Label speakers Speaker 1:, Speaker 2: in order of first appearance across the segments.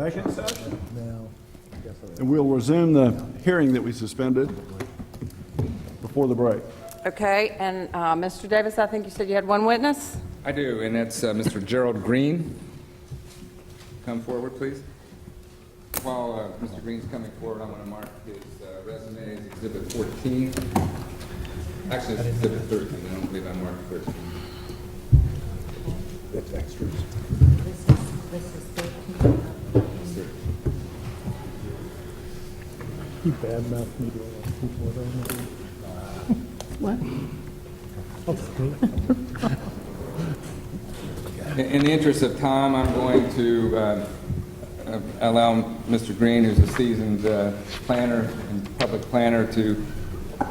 Speaker 1: Second session. And we'll resume the hearing that we suspended before the break.
Speaker 2: Okay, and Mr. Davis, I think you said you had one witness?
Speaker 3: I do, and that's Mr. Gerald Green. Come forward, please. While Mr. Green's coming forward, I'm going to mark his resume as Exhibit 14. Actually, it's Exhibit 13. I don't believe I marked 13.
Speaker 1: That's extras.
Speaker 4: This is 13.
Speaker 5: He badmouthed me to all those people that I know.
Speaker 4: What?
Speaker 3: In the interest of time, I'm going to allow Mr. Green, who's a seasoned planner and public planner, to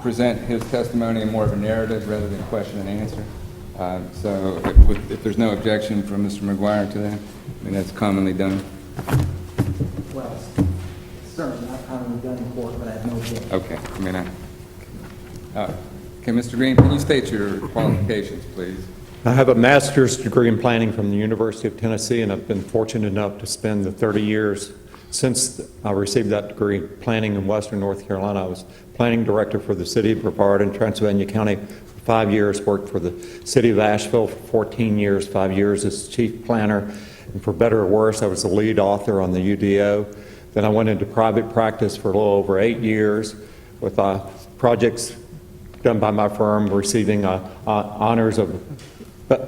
Speaker 3: present his testimony in more of a narrative rather than question and answer. So if there's no objection from Mr. McGuire to that, I mean, that's commonly done.
Speaker 6: Well, certainly not commonly done in court, but I have no objection.
Speaker 3: Okay. I mean, okay, Mr. Green, can you state your qualifications, please?
Speaker 7: I have a master's degree in planning from the University of Tennessee, and I've been fortunate enough to spend the 30 years since I received that degree planning in Western North Carolina. I was planning director for the city of Brevard in Transylvania County for 5 years, worked for the city of Asheville for 14 years, 5 years as chief planner, and for better or worse, I was the lead author on the UDO. Then I went into private practice for a little over 8 years with projects done by my firm, receiving honors of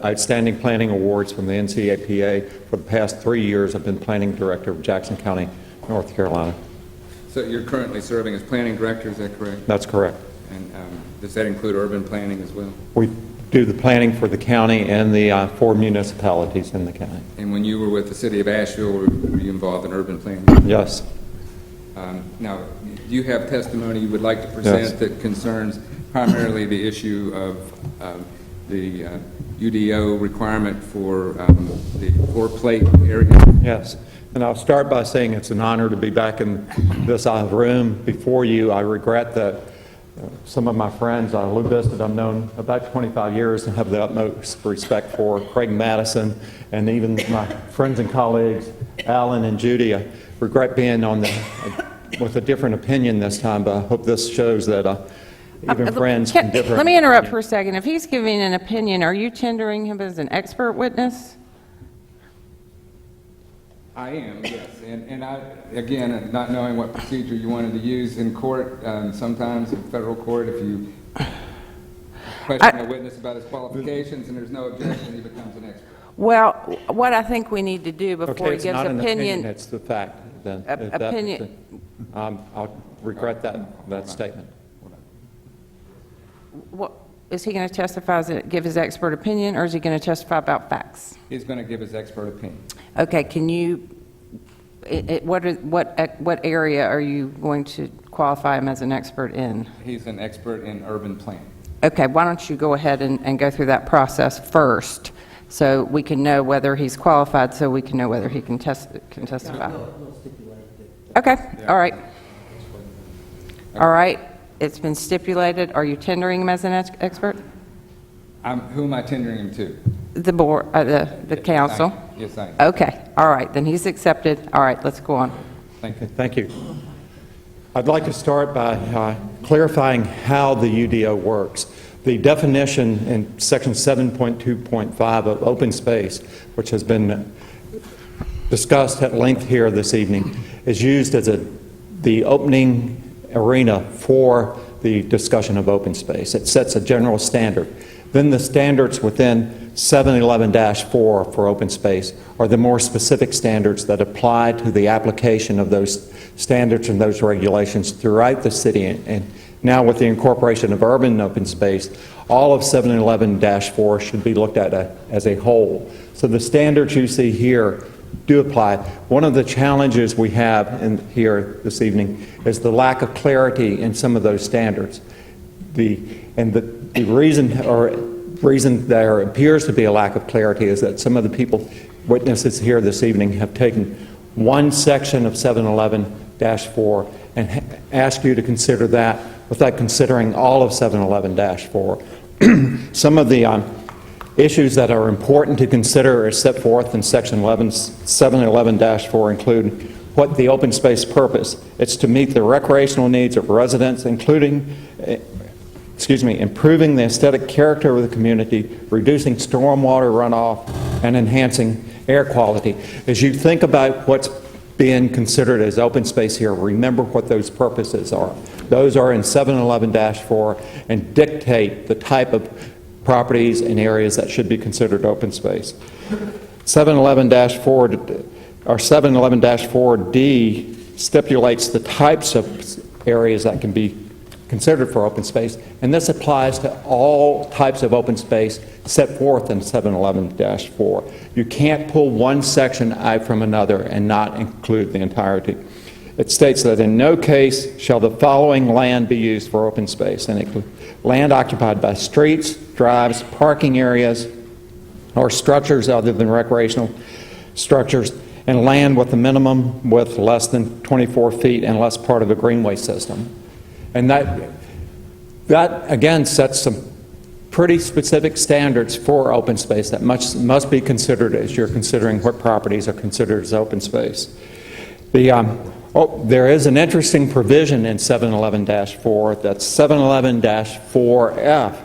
Speaker 7: outstanding planning awards from the NCAPA. For the past 3 years, I've been planning director of Jackson County, North Carolina.
Speaker 3: So you're currently serving as planning director, is that correct?
Speaker 7: That's correct.
Speaker 3: And does that include urban planning as well?
Speaker 7: We do the planning for the county and the 4 municipalities in the county.
Speaker 3: And when you were with the city of Asheville, were you involved in urban planning?
Speaker 7: Yes.
Speaker 3: Now, do you have testimony you would like to present
Speaker 7: Yes.
Speaker 3: that concerns primarily the issue of the UDO requirement for the floor-plate area?
Speaker 7: Yes. And I'll start by saying it's an honor to be back in this room before you. I regret that some of my friends, Lou Bisset, I've known about 25 years and have the utmost respect for, Craig Madison, and even my friends and colleagues, Alan and Judy. I regret being on with a different opinion this time, but I hope this shows that even friends can differ.
Speaker 2: Let me interrupt for a second. If he's giving an opinion, are you tendering him as an expert witness?
Speaker 3: I am, yes. And I, again, not knowing what procedure you wanted to use in court, sometimes in federal court, if you question a witness about his qualifications and there's no objection, he becomes an expert.
Speaker 2: Well, what I think we need to do before
Speaker 7: Okay,
Speaker 2: he
Speaker 7: it's
Speaker 2: gives
Speaker 7: not an
Speaker 2: opinion,
Speaker 7: it's the fact. Then
Speaker 2: opinion.
Speaker 7: I'll regret that statement.
Speaker 2: what, is he going to testify, give his expert opinion, or is he going to testify about facts?
Speaker 3: He's going to give his expert opinion.
Speaker 2: Okay, can you, what area are you going to qualify him as an expert in?
Speaker 3: He's an expert in urban planning.
Speaker 2: Okay, why don't you go ahead and go through that process first, so we can know whether he's qualified, so we can know whether he can testify.
Speaker 6: We'll stipulate that.
Speaker 2: Okay, all right. All right, it's been stipulated. Are you tendering him as an expert?
Speaker 3: Who am I tendering him to?
Speaker 2: The board, the council?
Speaker 3: Yes, I am.
Speaker 2: Okay, all right, then he's accepted. All right, let's go on.
Speaker 3: Thank you.
Speaker 7: Thank you. I'd like to start by clarifying how the UDO works. The definition in section 7.2.5 of open space, which has been discussed at length here this evening, is used as the opening arena for the discussion of open space. It sets a general standard. Then the standards within 711-4 for open space are the more specific standards that apply to the application of those standards and those regulations throughout the city. And now with the incorporation of urban open space, all of 711-4 should be looked at as a whole. So the standards you see here do apply. One of the challenges we have here this evening is the lack of clarity in some of those standards. The reason there appears to be a lack of clarity is that some of the witnesses here this evening have taken one section of 711-4 and asked you to consider that without considering all of 711-4. Some of the Issues that are important to consider as set forth in Section 711-4 include what the open space purpose. It's to meet the recreational needs of residents, including improving the aesthetic character of the community, reducing stormwater runoff, and enhancing air quality. As you think about what's being considered as open space here, remember what those purposes are. Those are in 711-4 and dictate the type of properties and areas that should be considered open space. 711-4 or 711-4D stipulates the types of areas that can be considered for open space, and this applies to all types of open space set forth in 711-4. You can't pull one section out from another and not include the entirety. It states that in no case shall the following land be used for open space, and include land occupied by streets, drives, parking areas, or structures other than recreational structures, and land with a minimum width less than 24 feet unless part of a greenway system. And that again sets some pretty specific standards for open space that must be considered as you're considering what properties are considered as open space. There is an interesting provision in 711-4, that's 711-4F,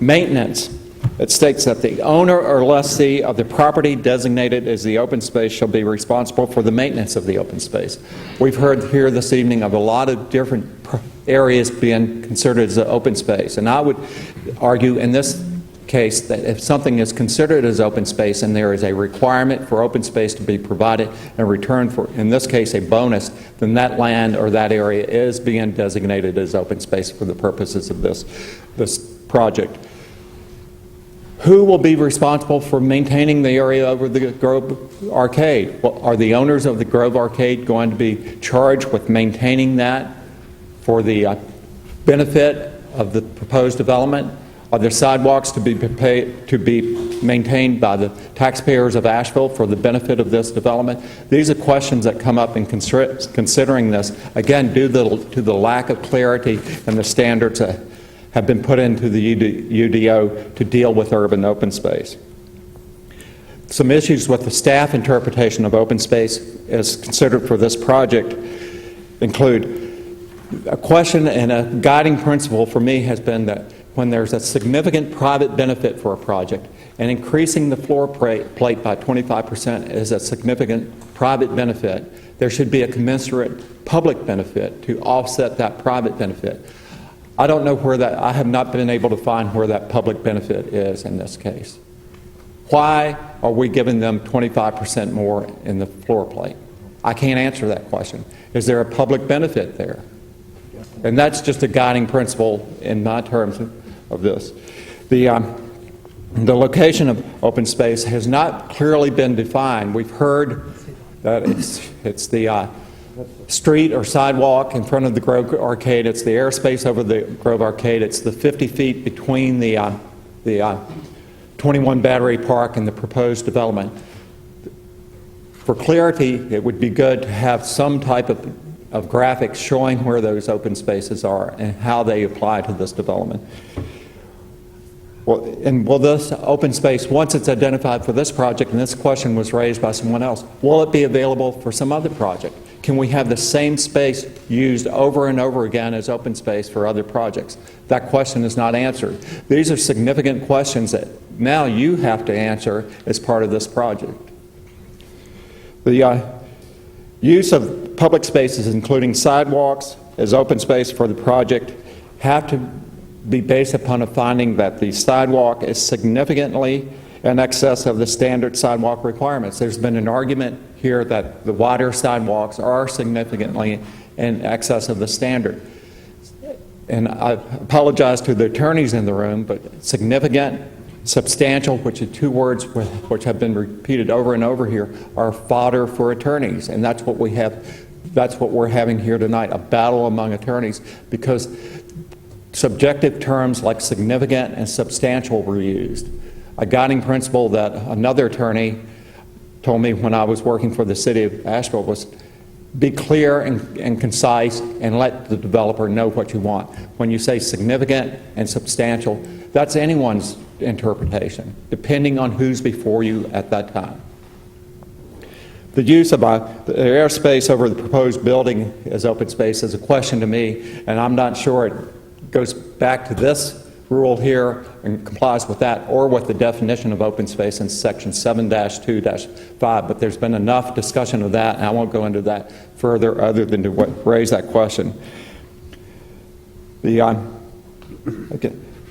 Speaker 7: maintenance. It states that the owner or lessee of the property designated as the open space shall be responsible for the maintenance of the open space. We've heard here this evening of a lot of different areas being considered as open space, and I would argue in this case that if something is considered as open space and there is a requirement for open space to be provided in return for, in this case, a bonus, then that land or that area is being designated as open space for the purposes of this project. Who will be responsible for maintaining the area over the Grove Arcade? Well, are the owners of the Grove Arcade going to be charged with maintaining that for the benefit of the proposed development? Are there sidewalks to be maintained by the taxpayers of Asheville for the benefit of this development? These are questions that come up in considering this, again, due to the lack of clarity and the standards that have been put into the UDO to deal with urban open space. Some issues with the staff interpretation of open space as considered for this project include a question, and a guiding principle for me has been that when there's a significant private benefit for a project, and increasing the floor plate by 25% is a significant private benefit, there should be a commensurate public benefit to offset that private benefit. I don't know where that, I have not been able to find where that public benefit is in this case. Why are we giving them 25% more in the floor plate? I can't answer that question. Is there a public benefit there? And that's just a guiding principle in my terms of this. The location of open space has not clearly been defined. We've heard that it's the street or sidewalk in front of the Grove Arcade, it's the airspace over the Grove Arcade, it's the 50 feet between the 21 Battery Park and the proposed development. For clarity, it would be good to have some type of graphics showing where those open spaces are and how they apply to this development. Well, and will this open space, once it's identified for this project, and this question was raised by someone else, will it be available for some other project? Can we have the same space used over and over again as open space for other projects? That question is not answered. These are significant questions that now you have to answer as part of this project. The use of public spaces, including sidewalks, as open space for the project have to be based upon a finding that the sidewalk is significantly in excess of the standard sidewalk requirements. There's been an argument here that the wider sidewalks are significantly in excess of the standard. And I apologize to the attorneys in the room, but significant, substantial, which are two words which have been repeated over and over here, are fodder for attorneys. And that's what we have, that's what we're having here tonight, a battle among attorneys, because subjective terms like significant and substantial were used. A guiding principle that another attorney told me when I was working for the city of Asheville was be clear and concise and let the developer know what you want. When you say significant and substantial, that's anyone's interpretation, depending on who's before you at that time. The use of the airspace over the proposed building as open space is a question to me, and I'm not sure it goes back to this rule here and complies with that or with the definition of open space in section 7-2-5, but there's been enough discussion of that, and I won't go into that further other than to raise that question.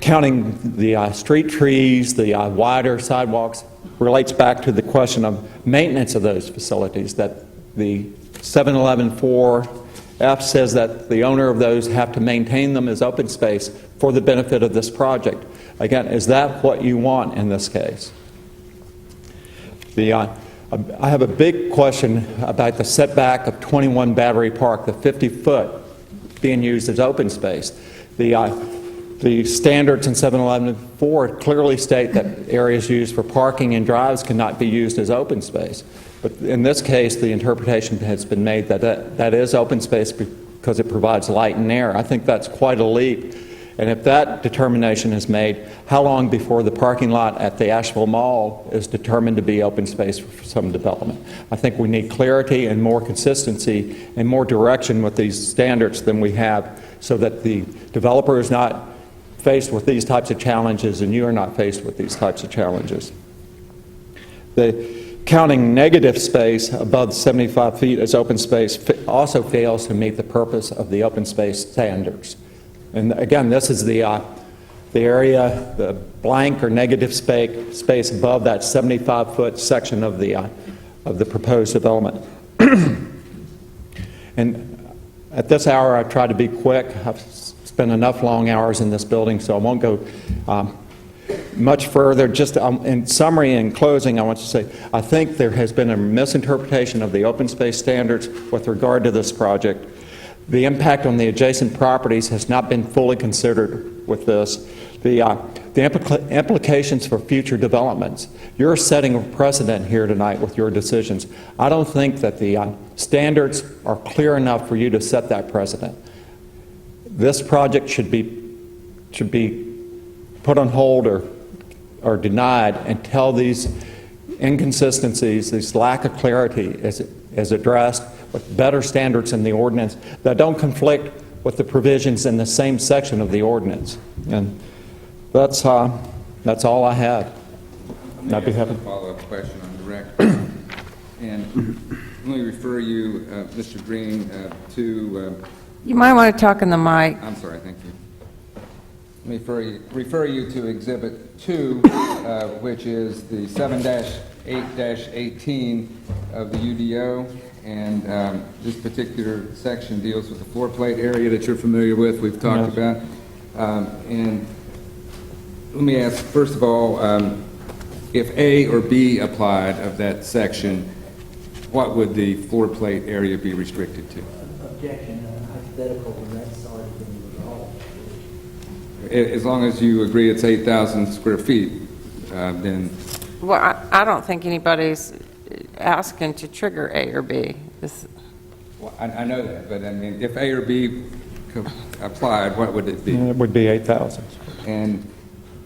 Speaker 7: Counting the street trees, the wider sidewalks, relates back to the question of maintenance of those facilities, that the 711-4F says that the owner of those have to maintain them as open space for the benefit of this project. Again, is that what you want in this case? I have a big question about the setback of 21 Battery Park, the 50-foot being used as open space. The standards in 711-4 clearly state that areas used for parking and drives cannot be used as open space. But in this case, the interpretation has been made that that is open space because it provides light and air. I think that's quite a leap. And if that determination is made, how long before the parking lot at the Asheville Mall is determined to be open space for some development? I think we need clarity and more consistency and more direction with these standards than we have, so that the developer is not faced with these types of challenges and you are not faced with these types of challenges. The counting negative space above 75 feet as open space also fails to meet the purpose of the open space standards. And again, this is the area, the blank or negative space above that 75-foot section of the proposed development. And at this hour, I try to be quick. I've spent enough long hours in this building, so I won't go much further. Just in summary and closing, I want to say I think there has been a misinterpretation of the open space standards with regard to this project. The impact on the adjacent properties has not been fully considered with this. The implications for future developments. You're setting a precedent here tonight with your decisions. I don't think that the standards are clear enough for you to set that precedent. This project should be put on hold or denied until these inconsistencies, this lack of clarity is addressed with better standards in the ordinance that don't conflict with the provisions in the same section of the ordinance. And that's all I have.
Speaker 3: I'd be happy. Follow-up question on the record. And let me refer you, Mr. Green, to...
Speaker 2: You might want to talk in the mic.
Speaker 3: I'm sorry, thank you. Let me refer you to Exhibit 2, which is the 7-8-18 of the UDO. And this particular section deals with the floor plate area that you're familiar with, we've talked about. And let me ask, first of all, if A or B applied of that section, what would the floor plate area be restricted to?
Speaker 6: Objection, hypothetical, and that's already been resolved.
Speaker 3: As long as you agree it's 8,000 square feet, then...
Speaker 2: Well, I don't think anybody's asking to trigger A or B.
Speaker 3: Well, I know that, but I mean, if A or B applied, what would it be?
Speaker 7: It would be 8,000.
Speaker 3: And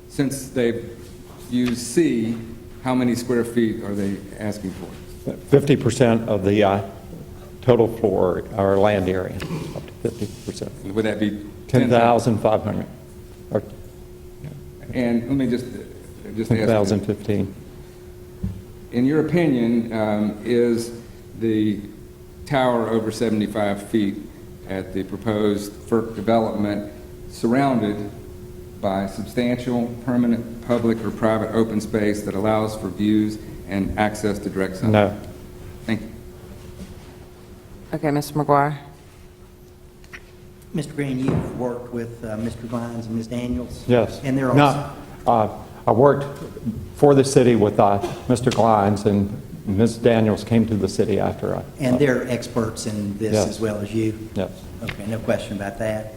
Speaker 3: since they've used C, how many square feet are they asking for?
Speaker 7: 50% of the total floor or land area, up to 50%.
Speaker 3: Would that be
Speaker 7: 10,500.
Speaker 3: And let me just ask
Speaker 7: 10,015.
Speaker 3: In your opinion, is the tower over 75 feet at the proposed FERC development surrounded by substantial, permanent, public or private open space that allows for views and access to direct sunlight?
Speaker 7: No.
Speaker 3: Thank you.
Speaker 2: Okay, Mr. McGuire.
Speaker 6: Mr. Green, you've worked with Mr. Vines and Ms. Daniels?
Speaker 7: Yes.
Speaker 6: And they're
Speaker 7: No, I worked for the city with Mr. Glines, and Ms. Daniels came to the city after I...
Speaker 6: And they're experts in this
Speaker 7: Yes.
Speaker 6: as well as you?
Speaker 7: Yes.
Speaker 6: Okay, no question about that.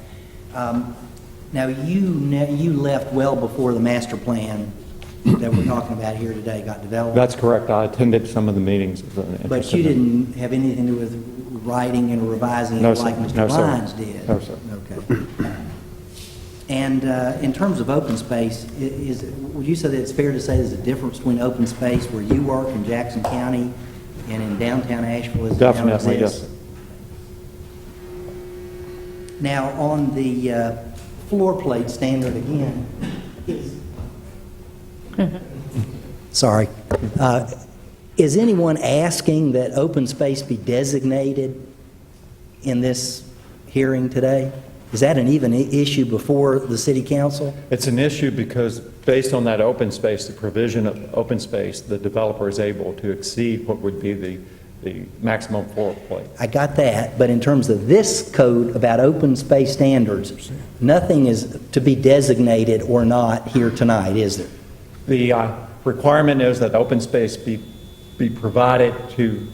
Speaker 6: Now, you left well before the master plan that we're talking about here today got developed.
Speaker 7: That's correct. I attended some of the meetings.
Speaker 6: But you didn't have anything to do with writing and revising
Speaker 7: No,
Speaker 6: it
Speaker 7: sir.
Speaker 6: like Mr.
Speaker 7: No, sir.
Speaker 6: Lyons did?
Speaker 7: No, sir.
Speaker 6: Okay. And in terms of open space, would you say that it's fair to say there's a difference between open space where you work in Jackson County and in downtown Asheville as it now
Speaker 7: Definitely,
Speaker 6: exists?
Speaker 7: yes.
Speaker 6: Now, on the floor plate standard again, sorry, is anyone asking that open space be designated in this hearing today? Is that an even issue before the city council?
Speaker 7: It's an issue because based on that open space, the provision of open space, the developer is able to exceed what would be the maximum floor plate.
Speaker 6: I got that, but in terms of this code about open space standards, nothing is to be designated or not here tonight, is there?
Speaker 7: The requirement is that open space be provided to,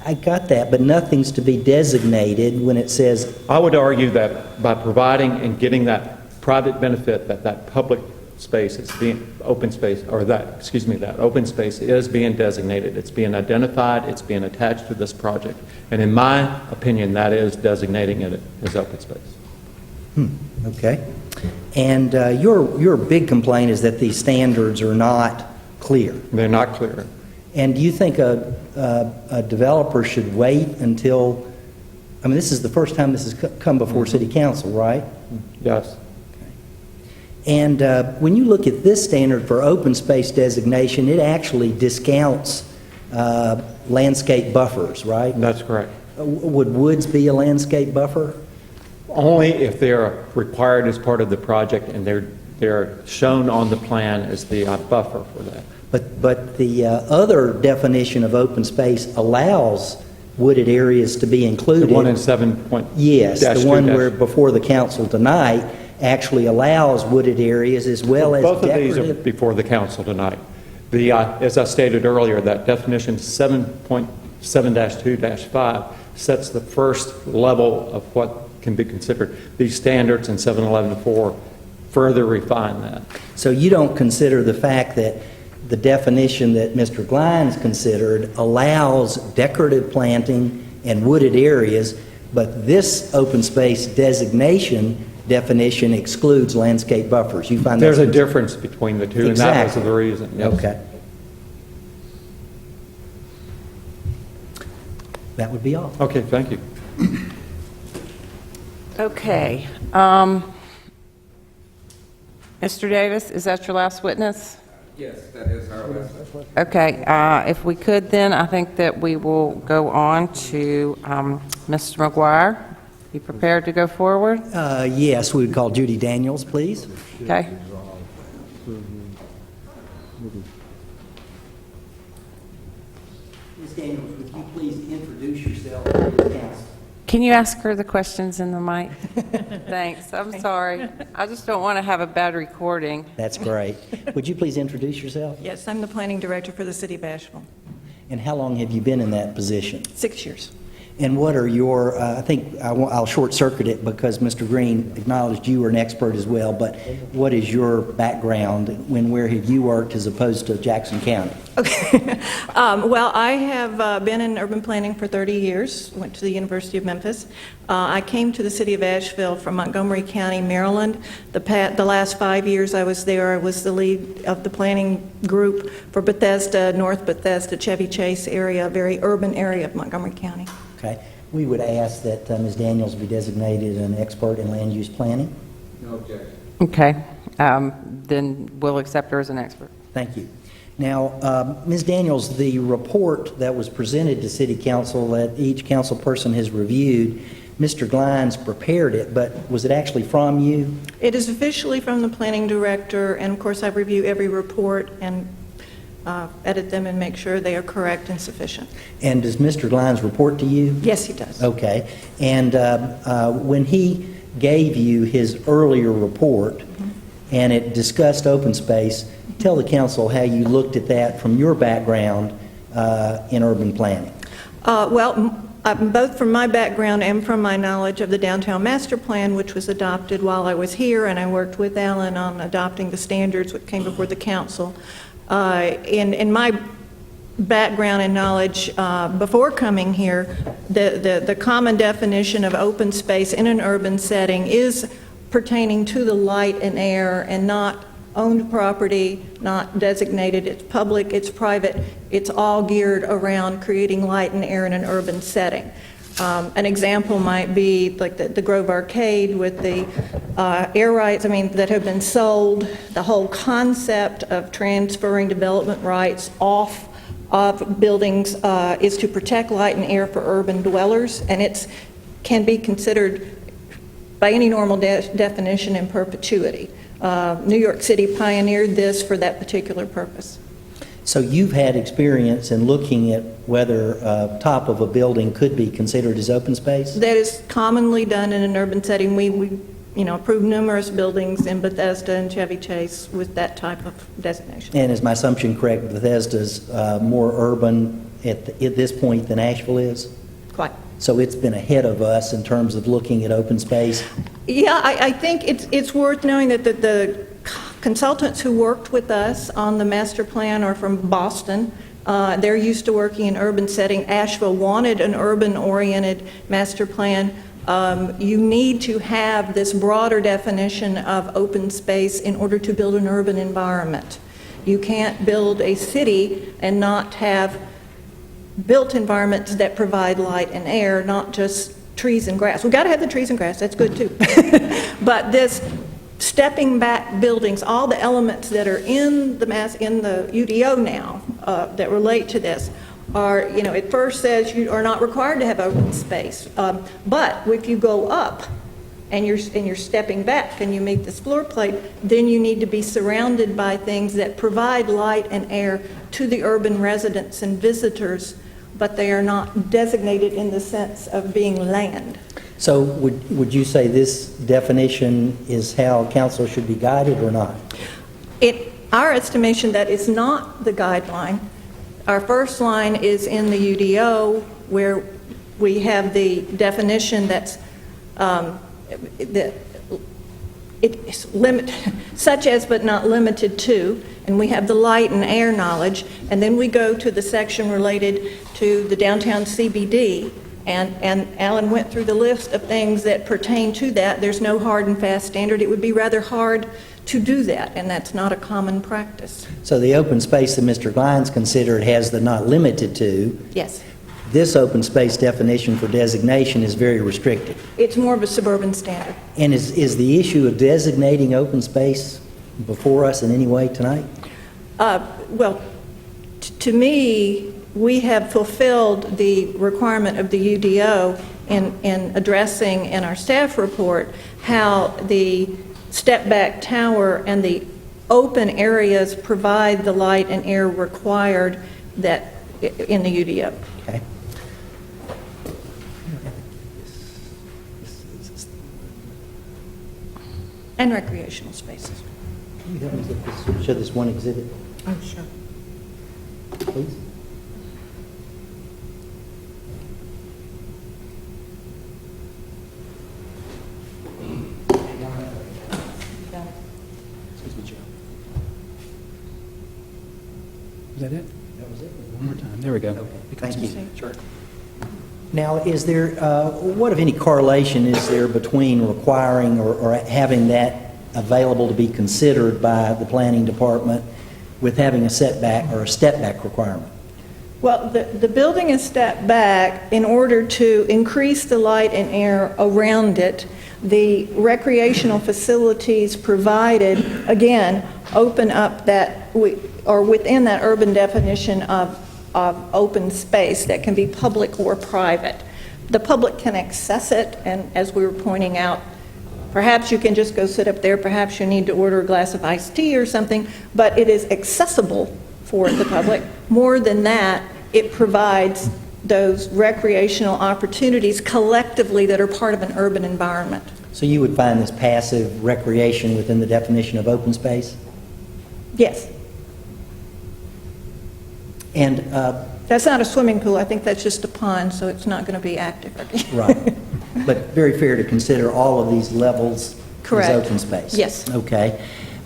Speaker 6: I got that, but nothing's to be designated when it says,
Speaker 7: I would argue that by providing and getting that private benefit, that public space is being, open space, or that open space is being designated. It's being identified, it's being attached to this project. And in my opinion, that is designating it as open space.
Speaker 6: okay. And your big complaint is that these standards are not clear.
Speaker 7: They're not clear.
Speaker 6: And do you think a developer should wait until, I mean, this is the first time this has come before city council, right?
Speaker 7: Yes.
Speaker 6: And when you look at this standard for open space designation, it actually discounts landscape buffers, right?
Speaker 7: That's correct.
Speaker 6: Would woods be a landscape buffer?
Speaker 7: Only if they're required as part of the project and they're shown on the plan as the buffer for that.
Speaker 6: But the other definition of open space allows wooded areas to be included.
Speaker 7: The one in 7 point.
Speaker 6: Yes, the
Speaker 7: dash
Speaker 6: one
Speaker 7: two
Speaker 6: where
Speaker 7: dash-
Speaker 6: before the council tonight actually allows wooded areas as well as
Speaker 7: Both of these are
Speaker 6: decorative.
Speaker 7: before the council tonight. As I stated earlier, that definition 7.7-2-5 sets the first level of what can be considered. These standards in 711-4 further refine that.
Speaker 6: So you don't consider the fact that the definition that Mr. Glines considered allows decorative planting and wooded areas, but this open space designation definition excludes landscape buffers. You find
Speaker 7: There's a
Speaker 6: that's-
Speaker 7: difference between the two, and that was
Speaker 6: Exactly.
Speaker 7: the reason. Yes.
Speaker 6: Okay. That would be all.
Speaker 7: Okay, thank you.
Speaker 2: Okay. Mr. Davis, is that your last witness?
Speaker 3: Yes, that is our last.
Speaker 2: Okay, if we could then, I think that we will go on to Mr. McGuire. You prepared to go forward?
Speaker 6: Yes, we would call Judy Daniels, please.
Speaker 2: Okay.
Speaker 6: Ms. Daniels, would you please introduce yourself to the council?
Speaker 2: Can you ask her the questions in the mic? Thanks, I'm sorry. I just don't want to have a bad recording.
Speaker 6: That's great. Would you please introduce yourself?
Speaker 8: Yes, I'm the planning director for the city of Asheville.
Speaker 6: And how long have you been in that position?
Speaker 8: 6 years.
Speaker 6: And what are your, I think I'll short-circuit it because Mr. Green acknowledged you were an expert as well, but what is your background and where have you worked as opposed to Jackson County?
Speaker 8: Okay. Well, I have been in urban planning for 30 years, went to the University of Memphis. I came to the city of Asheville from Montgomery County, Maryland. The last 5 years I was there, I was the lead of the planning group for Bethesda, North Bethesda, Chevy Chase area, a very urban area of Montgomery County.
Speaker 6: Okay. We would ask that Ms. Daniels be designated an expert in land use planning.
Speaker 3: No objection.
Speaker 2: Okay, then we'll accept her as an expert.
Speaker 6: Thank you. Now, Ms. Daniels, the report that was presented to City Council that each council person has reviewed, Mr. Glines prepared it, but was it actually from you?
Speaker 8: It is officially from the planning director, and of course I review every report and edit them and make sure they are correct and sufficient.
Speaker 6: And does Mr. Glines report to you?
Speaker 8: Yes, he does.
Speaker 6: Okay. And when he gave you his earlier report and it discussed open space, tell the council how you looked at that from your background in urban planning.
Speaker 8: Both from my background and from my knowledge of the downtown master plan, which was adopted while I was here, and I worked with Alan on adopting the standards which came before the council. In my background and knowledge before coming here, the common definition of open space in an urban setting is pertaining to the light and air and not owned property, not designated, it's public, it's private, it's all geared around creating light and air in an urban setting. An example might be like the Grove Arcade with the air rights, that have been sold. The whole concept of transferring development rights off of buildings is to protect light and air for urban dwellers, and it can be considered by any normal definition in perpetuity. New York City pioneered this for that particular purpose.
Speaker 6: So you've had experience in looking at whether top of a building could be considered as open space?
Speaker 8: That is commonly done in an urban setting. We approved numerous buildings in Bethesda and Chevy Chase with that type of designation.
Speaker 6: And is my assumption correct, Bethesda's more urban at this point than Asheville is?
Speaker 8: Quite.
Speaker 6: So it's been ahead of us in terms of looking at open space?
Speaker 8: Yeah, I think it's worth knowing that the consultants who worked with us on the master plan are from Boston. They're used to working in urban setting. Asheville wanted an urban-oriented master plan. You need to have this broader definition of open space in order to build an urban environment. You can't build a city and not have built environments that provide light and air, not just trees and grass. We've got to have the trees and grass, that's good too. But this stepping back buildings, all the elements that are in the UDO now that relate to this are, it first says you are not required to have open space. But if you go up and you're stepping back and you meet this floor plate, then you need to be surrounded by things that provide light and air to the urban residents and visitors, but they are not designated in the sense of being land.
Speaker 6: So would you say this definition is how council should be guided or not?
Speaker 8: Our estimation, that is not the guideline. Our first line is in the UDO, where we have the definition that's such as but not limited to, and we have the light and air knowledge, and then we go to the section related to the downtown CBD, and Alan went through the list of things that pertain to that. There's no hard and fast standard. It would be rather hard to do that, and that's not a common practice.
Speaker 6: So the open space that Mr. Glines considered has the not limited to.
Speaker 8: Yes.
Speaker 6: This open space definition for designation is very restricted.
Speaker 8: It's more of a suburban standard.
Speaker 6: And is the issue of designating open space before us in any way tonight?
Speaker 8: Well, to me, we have fulfilled the requirement of the UDO in addressing in our staff report how the step-back tower and the open areas provide the light and air required that in the UDO.
Speaker 6: Okay.
Speaker 8: And recreational spaces.
Speaker 6: Can you help me get this, show this one exhibit,
Speaker 4: Oh, sure.
Speaker 6: please?
Speaker 1: Excuse me, Joe. Is that it?
Speaker 6: That was it.
Speaker 1: One more time. There we go.
Speaker 6: Okay, thank you.
Speaker 8: Sure.
Speaker 6: Now, is there, what if any correlation is there between requiring or having that available to be considered by the planning department with having a setback or a step-back requirement?
Speaker 8: Well, the building is stepped back in order to increase the light and air around it. The recreational facilities provided, again, open up that, or within that urban definition of open space that can be public or private. The public can access it, and as we were pointing out, perhaps you can just go sit up there, perhaps you need to order a glass of iced tea or something, but it is accessible for the public. More than that, it provides those recreational opportunities collectively that are part of an urban environment.
Speaker 6: So you would find this passive recreation within the definition of open space?
Speaker 8: Yes.
Speaker 6: And
Speaker 8: That's not a swimming pool. I think that's just a pond, so it's not going to be active.
Speaker 6: right, but very fair to consider all of these levels
Speaker 8: Correct.
Speaker 6: as open space.
Speaker 8: Yes.
Speaker 6: Okay.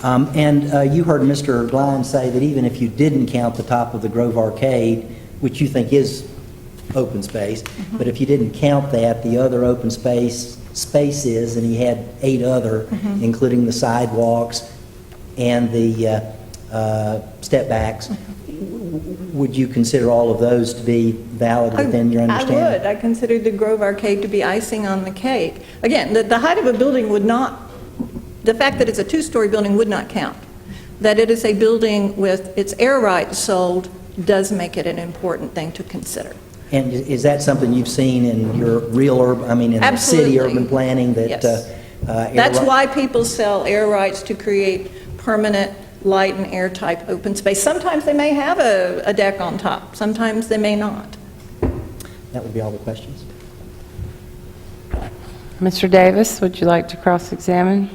Speaker 6: And you heard Mr. Glines say that even if you didn't count the top of the Grove Arcade, which you think is open space, but if you didn't count that, the other open spaces, and he had 8 other, including the sidewalks, and the step backs, would you consider all of those to be valid within your understanding?
Speaker 8: I would. I consider the Grove Arcade to be icing on the cake. Again, the height of a building would not, the fact that it's a two-story building would not count. That it is a building with its air rights sold does make it an important thing to consider.
Speaker 6: And is that something you've seen in your real in the city
Speaker 8: Absolutely.
Speaker 6: urban planning? That
Speaker 8: Yes.
Speaker 6: air
Speaker 8: That's
Speaker 6: ri-
Speaker 8: why people sell air rights to create permanent light and air type open space. Sometimes they may have a deck on top, sometimes they may not.
Speaker 6: That would be all the questions.
Speaker 2: Mr. Davis, would you like to cross-examine?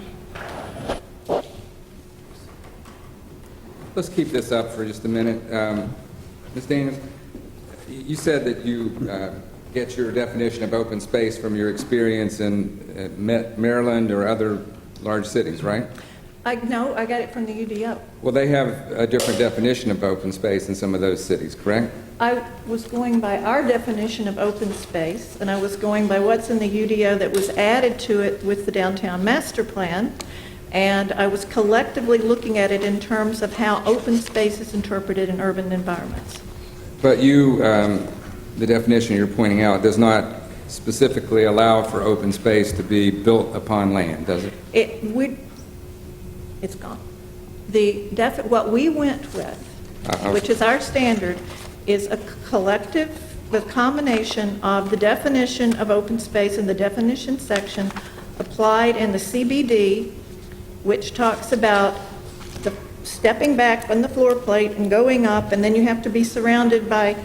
Speaker 3: Let's keep this up for just a minute. Ms. Daniels, you said that you get your definition of open space from your experience in Maryland or other large cities, right?
Speaker 8: No, I got it from the UDO.
Speaker 3: Well, they have a different definition of open space in some of those cities, correct?
Speaker 8: I was going by our definition of open space, and I was going by what's in the UDO that was added to it with the downtown master plan, and I was collectively looking at it in terms of how open space is interpreted in urban environments.
Speaker 3: But you, the definition you're pointing out, does not specifically allow for open space to be built upon land, does it?
Speaker 8: It's gone. What we went with, which is our standard, is a combination of the definition of open space in the definition section applied in the CBD, which talks about the stepping back from the floor plate and going up, and then you have to be surrounded by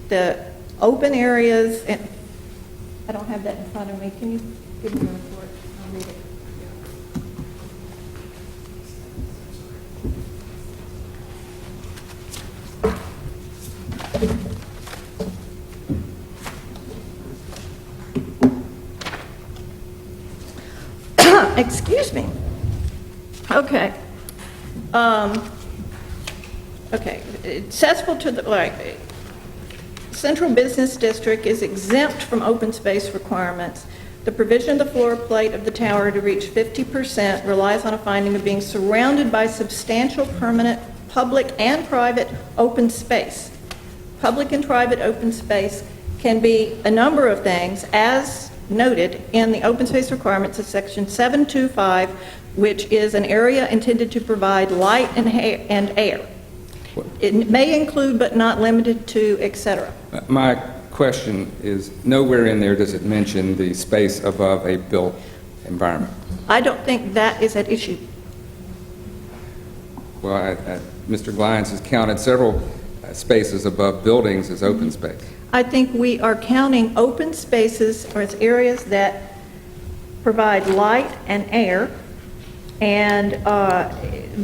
Speaker 8: the open areas. And I don't have that in front of me. Can you give me the report? I'll read it. Excuse me. Okay. Okay. Accessible to the Central Business District is exempt from open space requirements. The provision of the floor plate of the tower to reach 50% relies on a finding of being surrounded by substantial permanent public and private open space. Public and private open space can be a number of things, as noted in the open space requirements of section 725, which is an area intended to provide light and air. It may include but not limited to, etc.
Speaker 3: My question is, nowhere in there does it mention the space above a built environment.
Speaker 8: I don't think that is at issue.
Speaker 3: Well, Mr. Glines has counted several spaces above buildings as open space.
Speaker 8: I think we are counting open spaces or as areas that provide light and air and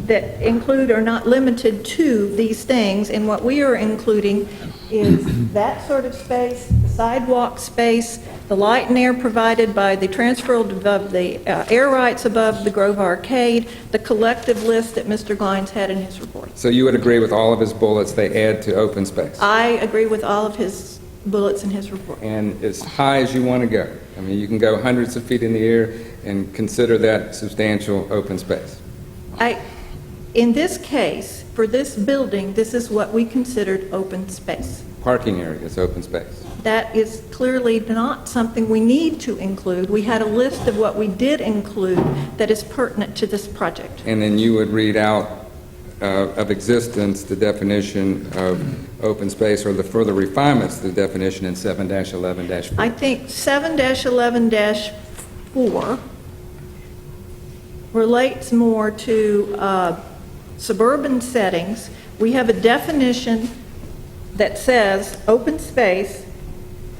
Speaker 8: that include or not limited to these things. And what we are including is that sort of space, sidewalk space, the light and air provided by the transfer of the air rights above the Grove Arcade, the collective list that Mr. Glines had in his report.
Speaker 3: So you would agree with all of his bullets they add to open space?
Speaker 8: I agree with all of his bullets in his report.
Speaker 3: And as high as you want to go. I mean, you can go hundreds of feet in the air and consider that substantial open space.
Speaker 8: In this case, for this building, this is what we considered open space.
Speaker 3: Parking area is open space.
Speaker 8: That is clearly not something we need to include. We had a list of what we did include that is pertinent to this project.
Speaker 3: And then you would read out of existence the definition of open space or the further refinements to the definition in 7-11-4.
Speaker 8: I think 7-11-4 relates more to suburban settings. We have a definition that says open space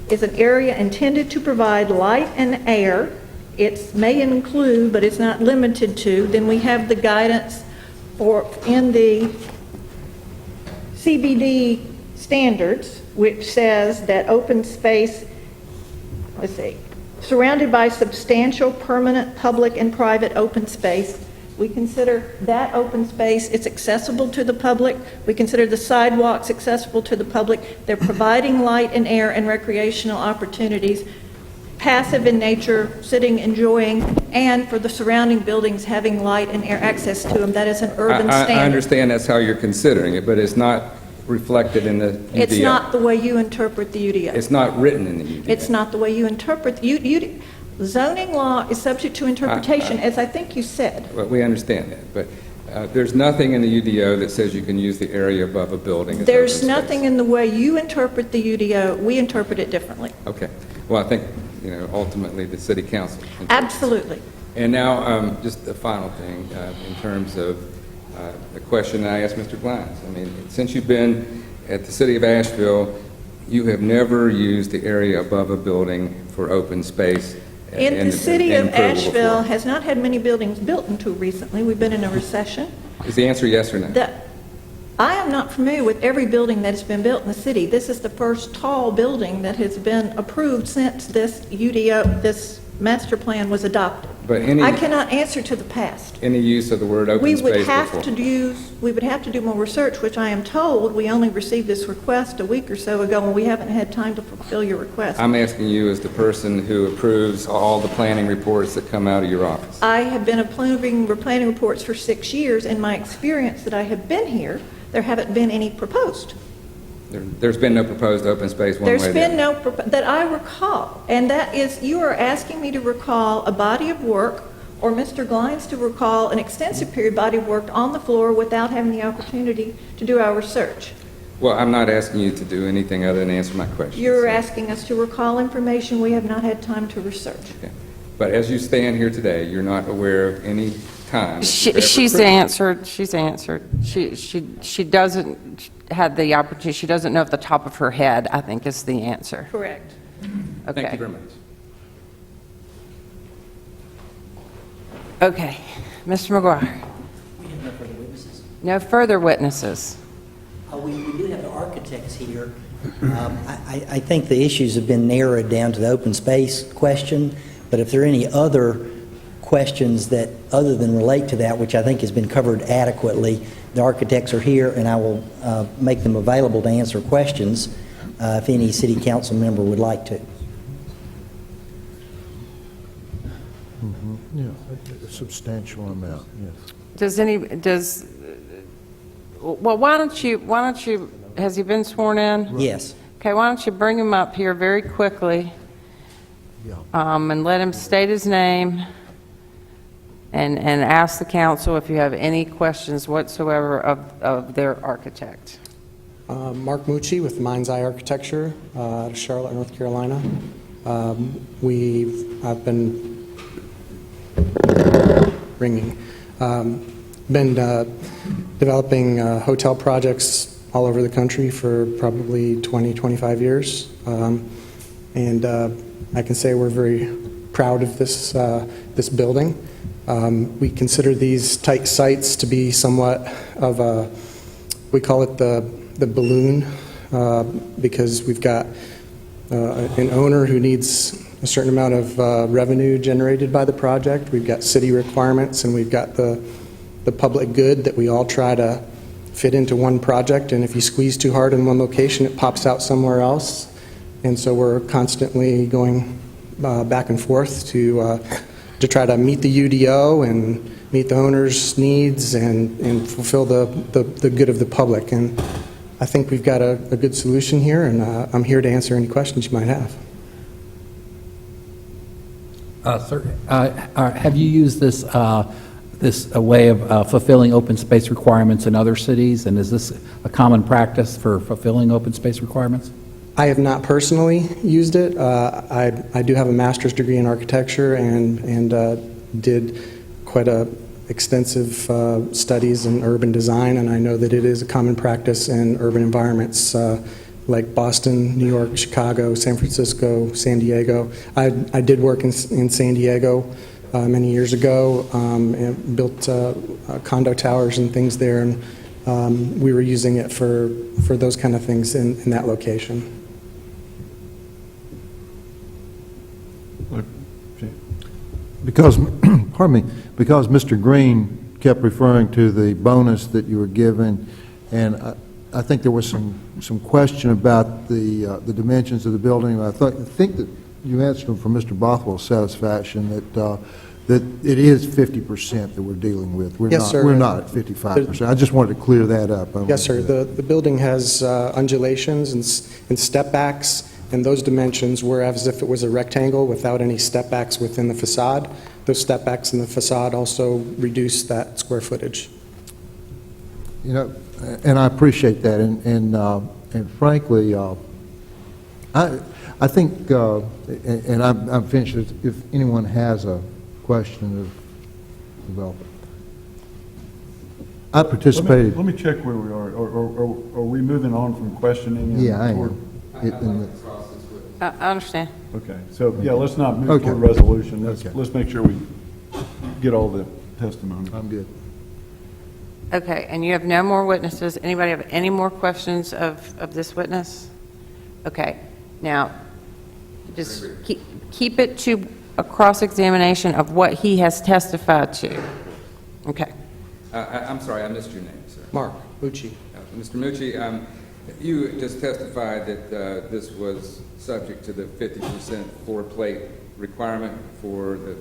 Speaker 8: is an area intended to provide light and air. It may include, but it's not limited to. Then we have the guidance in the CBD standards, which says that open space, surrounded by substantial permanent public and private open space. We consider that open space, it's accessible to the public. We consider the sidewalks accessible to the public. They're providing light and air and recreational opportunities. passive in nature, sitting, enjoying, and for the surrounding buildings having light and air access to them. That is an urban
Speaker 3: I
Speaker 8: standard.
Speaker 3: understand that's how you're considering it, but it's not reflected in the UDO.
Speaker 8: It's not the way you interpret the UDO.
Speaker 3: It's not written in the UDO.
Speaker 8: It's not the way you interpret the UDO. Zoning law is subject to interpretation, as I think you said.
Speaker 3: Well, we understand that, but there's nothing in the UDO that says you can use the area above a building as
Speaker 8: There's
Speaker 3: open
Speaker 8: nothing
Speaker 3: space.
Speaker 8: in the way you interpret the UDO. We interpret it differently.
Speaker 3: Okay. Well, I think, ultimately, the city council.
Speaker 8: Absolutely.
Speaker 3: And now, just the final thing, in terms of the question that I asked Mr. Glines. I mean, since you've been at the city of Asheville, you have never used the area above a building for open space.
Speaker 8: In the city of
Speaker 3: improvable
Speaker 8: Asheville
Speaker 3: for.
Speaker 8: has not had many buildings built until recently. We've been in a recession.
Speaker 3: Is the answer yes or no?
Speaker 8: I am not familiar with every building that has been built in the city. This is the first tall building that has been approved since this UDO, this master plan was adopted.
Speaker 3: But
Speaker 8: I cannot answer to the past.
Speaker 3: any use of the word open
Speaker 8: We
Speaker 3: space
Speaker 8: would have
Speaker 3: before?
Speaker 8: we would have to do more research, which I am told, we only received this request a week or so ago, and we haven't had time to fulfill your request.
Speaker 3: I'm asking you as the person who approves all the planning reports that come out of your office.
Speaker 8: I have been approving planning reports for 6 years. In my experience that I have been here, there haven't been any proposed.
Speaker 3: There's been no proposed open space one way or the
Speaker 8: There's
Speaker 3: other.
Speaker 8: been no, that I recall, and that is, you are asking me to recall a body of work, or Mr. Glines to recall an extensive period body of work on the floor without having the opportunity to do our research.
Speaker 3: Well, I'm not asking you to do anything other than answer my question.
Speaker 8: You're
Speaker 3: So-
Speaker 8: asking us to recall information we have not had time to research.
Speaker 3: Okay. But as you stand here today, you're not aware of any time. that you've ever
Speaker 2: She's
Speaker 3: approved-
Speaker 2: answered, she doesn't have the opportunity, she doesn't know off the top of her head, I think is the answer.
Speaker 8: Correct.
Speaker 2: Okay.
Speaker 3: Thank you very much.
Speaker 2: Okay. Mr. McGuire?
Speaker 6: We have no further witnesses.
Speaker 2: No further witnesses.
Speaker 6: We do have the architects here. I think the issues have been narrowed down to the open space question, but if there are any other questions that, other than relate to that, which I think has been covered adequately, the architects are here, and I will make them available to answer questions if any city council member would like to.
Speaker 9: Yeah, a substantial amount, yes.
Speaker 2: Well, why don't you, has he been sworn in?
Speaker 6: Yes.
Speaker 2: Okay, why don't you bring him up here very quickly,
Speaker 9: Yeah.
Speaker 2: and let him state his name, and ask the council if you have any questions whatsoever of their architect.
Speaker 10: Mark Mucci with Mind's Eye Architecture out of Charlotte, North Carolina. I've been developing hotel projects all over the country for probably 20, 25 years. And I can say we're very proud of this building. We consider these tight sites to be somewhat of a, we call it the balloon, because we've got an owner who needs a certain amount of revenue generated by the project. We've got city requirements, and we've got the public good that we all try to fit into one project, and if you squeeze too hard in one location, it pops out somewhere else. And so we're constantly going back and forth to try to meet the UDO and meet the owner's needs and fulfill the good of the public. And I think we've got a good solution here, and I'm here to answer any questions you might have.
Speaker 11: Sir, have you used this way of fulfilling open space requirements in other cities, and is this a common practice for fulfilling open space requirements?
Speaker 10: I have not personally used it. I do have a master's degree in architecture and did quite extensive studies in urban design, and I know that it is a common practice in urban environments like Boston, New York, Chicago, San Francisco, San Diego. I did work in San Diego many years ago and built condo towers and things there, and we were using it for those kind of things in that location.
Speaker 9: Because, pardon me, because Mr. Green kept referring to the bonus that you were given, and I think there was some question about the dimensions of the building. I think that you answered them for Mr. Bothwell's satisfaction that it is 50% that we're dealing with.
Speaker 10: Yes, sir.
Speaker 9: We're not at 55%. I just wanted to clear that up.
Speaker 10: Yes, sir. The building has undulations and step backs, and those dimensions were as if it was a rectangle without any step backs within the facade. Those step backs in the facade also reduce that square footage.
Speaker 9: You know, and I appreciate that, and frankly, I think, and I'm finished, if anyone has a question of development. I participated.
Speaker 1: Let me check where we are. Are we moving on from questioning? and
Speaker 9: Yeah, I
Speaker 1: toward-
Speaker 9: am.
Speaker 2: I understand.
Speaker 1: Okay, so, yeah, let's not move
Speaker 9: Okay.
Speaker 1: toward resolution.
Speaker 9: Okay.
Speaker 1: Let's make sure we get all the testimony.
Speaker 9: I'm good.
Speaker 2: Okay, and you have no more witnesses. Anybody have any more questions of this witness? Okay, now, just keep it to a cross-examination of what he has testified to. Okay.
Speaker 3: I'm sorry, I missed your name, sir.
Speaker 10: Mark Mucci.
Speaker 3: Mr. Mucci, you just testified that this was subject to the 50% floor plate requirement for the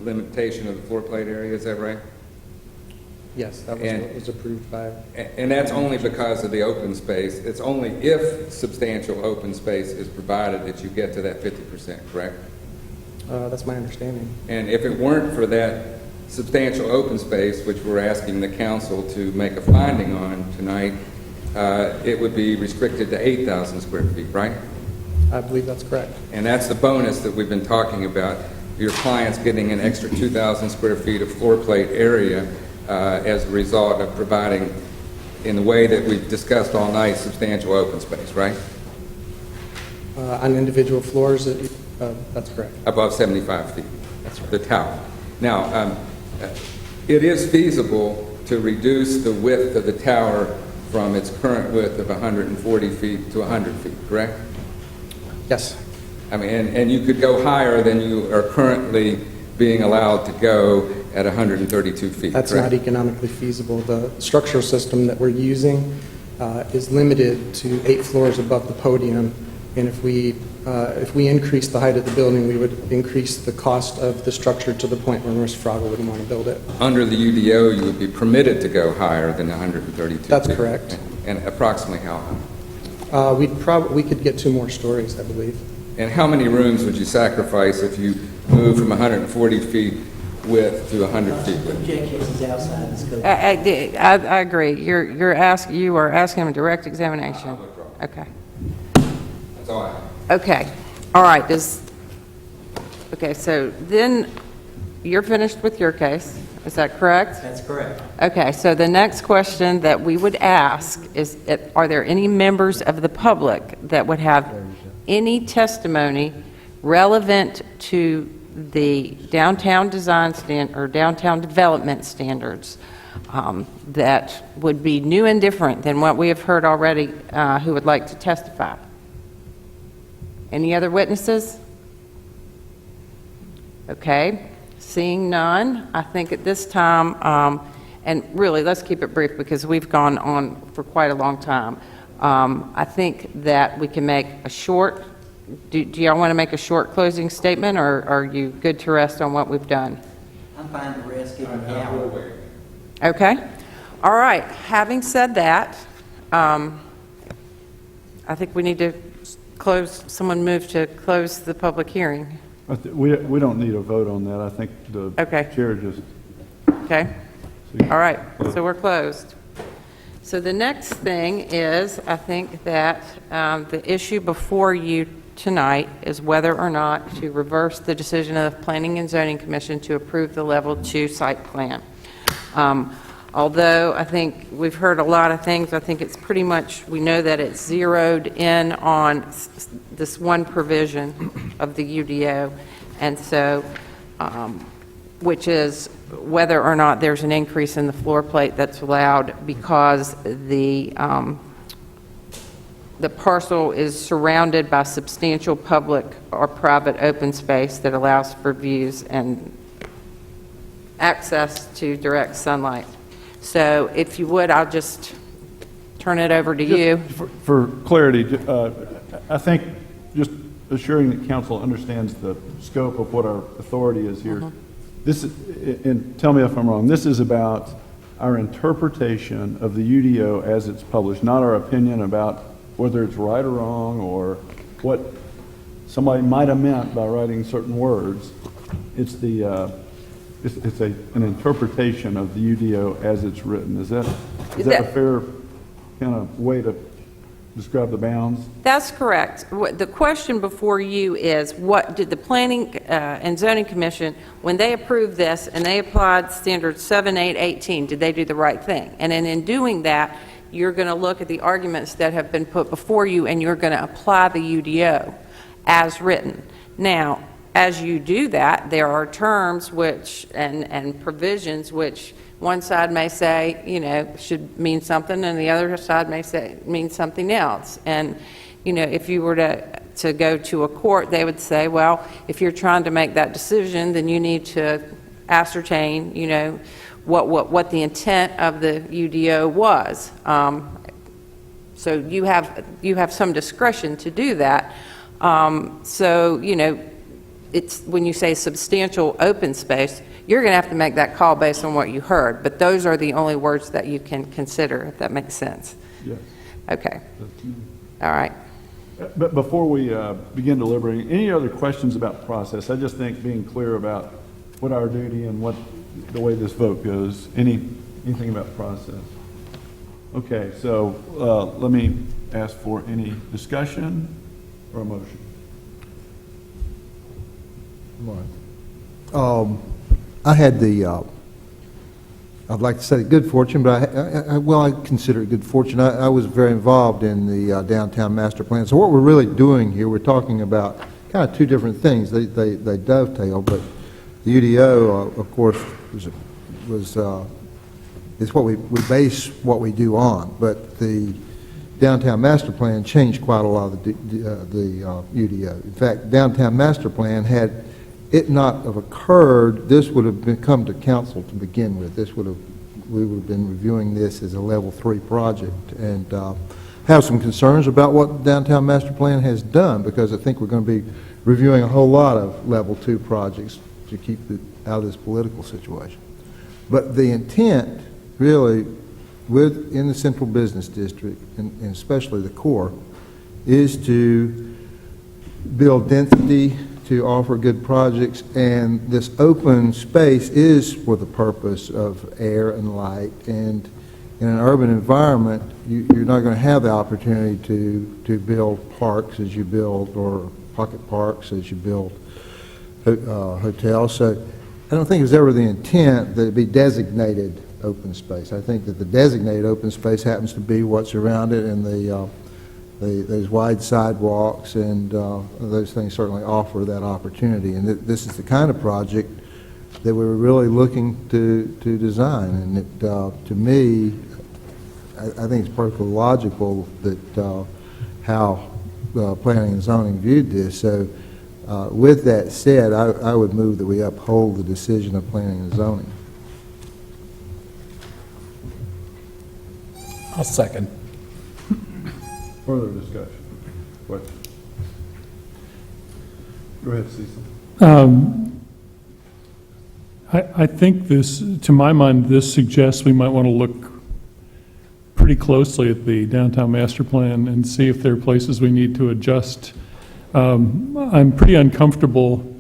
Speaker 3: limitation of the floor plate area, is that right?
Speaker 10: Yes, that was what was approved by...
Speaker 3: And that's only because of the open space. It's only if substantial open space is provided that you get to that 50%, correct?
Speaker 10: That's my understanding.
Speaker 3: And if it weren't for that substantial open space, which we're asking the council to make a finding on tonight, it would be restricted to 8,000 square feet, right?
Speaker 10: I believe that's correct.
Speaker 3: And that's the bonus that we've been talking about. Your client's getting an extra 2,000 square feet of floor plate area as a result of providing, in the way that we've discussed all night, substantial open space, right?
Speaker 10: On individual floors, that's correct.
Speaker 3: Above 75 feet.
Speaker 10: That's right.
Speaker 3: The tower. Now, it is feasible to reduce the width of the tower from its current width of 140 feet to 100 feet, correct?
Speaker 10: Yes.
Speaker 3: I mean, and you could go higher than you are currently being allowed to go at 132 feet,
Speaker 10: That's
Speaker 3: correct?
Speaker 10: not economically feasible. The structural system that we're using is limited to 8 floors above the podium, and if we increase the height of the building, we would increase the cost of the structure to the point where Mr. Froggle wouldn't want to build it.
Speaker 3: Under the UDO, you would be permitted to go higher than 132
Speaker 10: That's
Speaker 3: feet.
Speaker 10: correct.
Speaker 3: And approximately how high?
Speaker 10: We could get 2 more stories, I believe.
Speaker 3: And how many rooms would you sacrifice if you moved from 140 feet width to 100 feet width?
Speaker 6: Jenkins is outside the scope.
Speaker 2: I agree. You are asking him a direct examination. Okay.
Speaker 3: That's all I have.
Speaker 2: Okay. All right. Okay, so then you're finished with your case. Is that correct?
Speaker 6: That's correct.
Speaker 2: Okay, so the next question that we would ask is, are there any members of the public that would have any testimony relevant to the downtown design or downtown development standards that would be new and different than what we have heard already, who would like to testify? Any other witnesses? Okay, seeing none, I think at this time, and really, let's keep it brief because we've gone on for quite a long time. I think that we can make a short, do y'all want to make a short closing statement, or are you good to rest on what we've done?
Speaker 6: I'm fine to rest, given the hour.
Speaker 2: Okay, all right, having said that, I think we need to someone move to close the public hearing.
Speaker 1: We don't need a vote on that. I think the
Speaker 2: Okay.
Speaker 1: chair just...
Speaker 2: Okay, all right, so we're closed. So the next thing is, I think that the issue before you tonight is whether or not to reverse the decision of the Planning and Zoning Commission to approve the Level 2 site plan. Although I think we've heard a lot of things, I think it's pretty much, we know that it's zeroed in on this one provision of the UDO, and so, which is whether or not there's an increase in the floor plate that's allowed because the parcel is surrounded by substantial public or private open space that allows for views and access to direct sunlight. So if you would, I'll just turn it over to you.
Speaker 1: For clarity, I think just assuring that council understands the scope of what our authority is here. This is, and tell me if I'm wrong, this is about our interpretation of the UDO as it's published, not our opinion about whether it's right or wrong or what somebody might have meant by writing certain words. It's the it's an interpretation of the UDO as it's written. Is that a fair kind of way to describe the bounds?
Speaker 2: That's correct. The question before you is, what did the Planning and Zoning Commission, when they approved this and they applied standards 7, 8, 18, did they do the right thing? And in doing that, you're going to look at the arguments that have been put before you and you're going to apply the UDO as written. Now, as you do that, there are terms which and provisions which one side may say, you know, should mean something, and the other side may say mean something else. And, you know, if you were to go to a court, they would say, well, if you're trying to make that decision, then you need to ascertain, you know, what the intent of the UDO was. So you have some discretion to do that. So, you know, it's when you say substantial open space, you're going to have to make that call based on what you heard. But those are the only words that you can consider, if that makes sense.
Speaker 1: Yes.
Speaker 2: Okay. All right.
Speaker 1: But before we begin deliberating, any other questions about process? I just think being clear about what our duty and what the way this vote goes. Anything about process? Okay, so let me ask for any discussion or a motion.
Speaker 9: I had I'd like to say good fortune, but I consider it good fortune. I was very involved in the downtown master plan. So what we're really doing here, we're talking about kind of two different things. They dovetail, but the UDO, of course, is what we base what we do on. But the downtown master plan changed quite a lot of the UDO. In fact, downtown master plan, had it not have occurred, this would have come to council to begin with. We would have been reviewing this as a level 3 project, and have some concerns about what downtown master plan has done, because I think we're going to be reviewing a whole lot of level 2 projects to keep it out of this political situation. But the intent, really, in the central business district, and especially the core, is to build density, to offer good projects, and this open space is for the purpose of air and light. And in an urban environment, you're not going to have the opportunity to build parks as you build, or pocket parks as you build hotels. So I don't think it's ever the intent that it be designated open space. I think that the designated open space happens to be what's around it, and those wide sidewalks, and those things certainly offer that opportunity. And this is the kind of project that we were really looking to design. And it, to me, I think it's perfectly logical that how planning and zoning viewed this. So with that said, I would move that we uphold the decision of planning and zoning.
Speaker 11: I'll second.
Speaker 1: Further discussion? Question? Go ahead, Cecil.
Speaker 5: I think this, to my mind, this suggests we might want to look pretty closely at the downtown master plan and see if there are places we need to adjust. I'm pretty uncomfortable.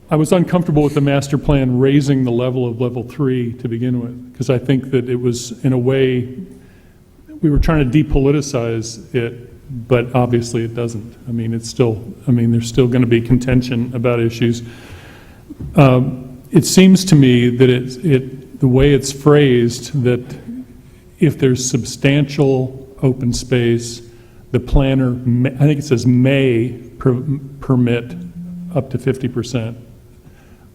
Speaker 5: I was uncomfortable with the master plan raising the level of level 3 to begin with, because I think that it was, in a way, we were trying to depoliticize it, but obviously it doesn't. I mean, it's still, there's still going to be contention about issues. It seems to me that the way it's phrased, that if there's substantial open space, the planner, I think it says may permit up to 50%,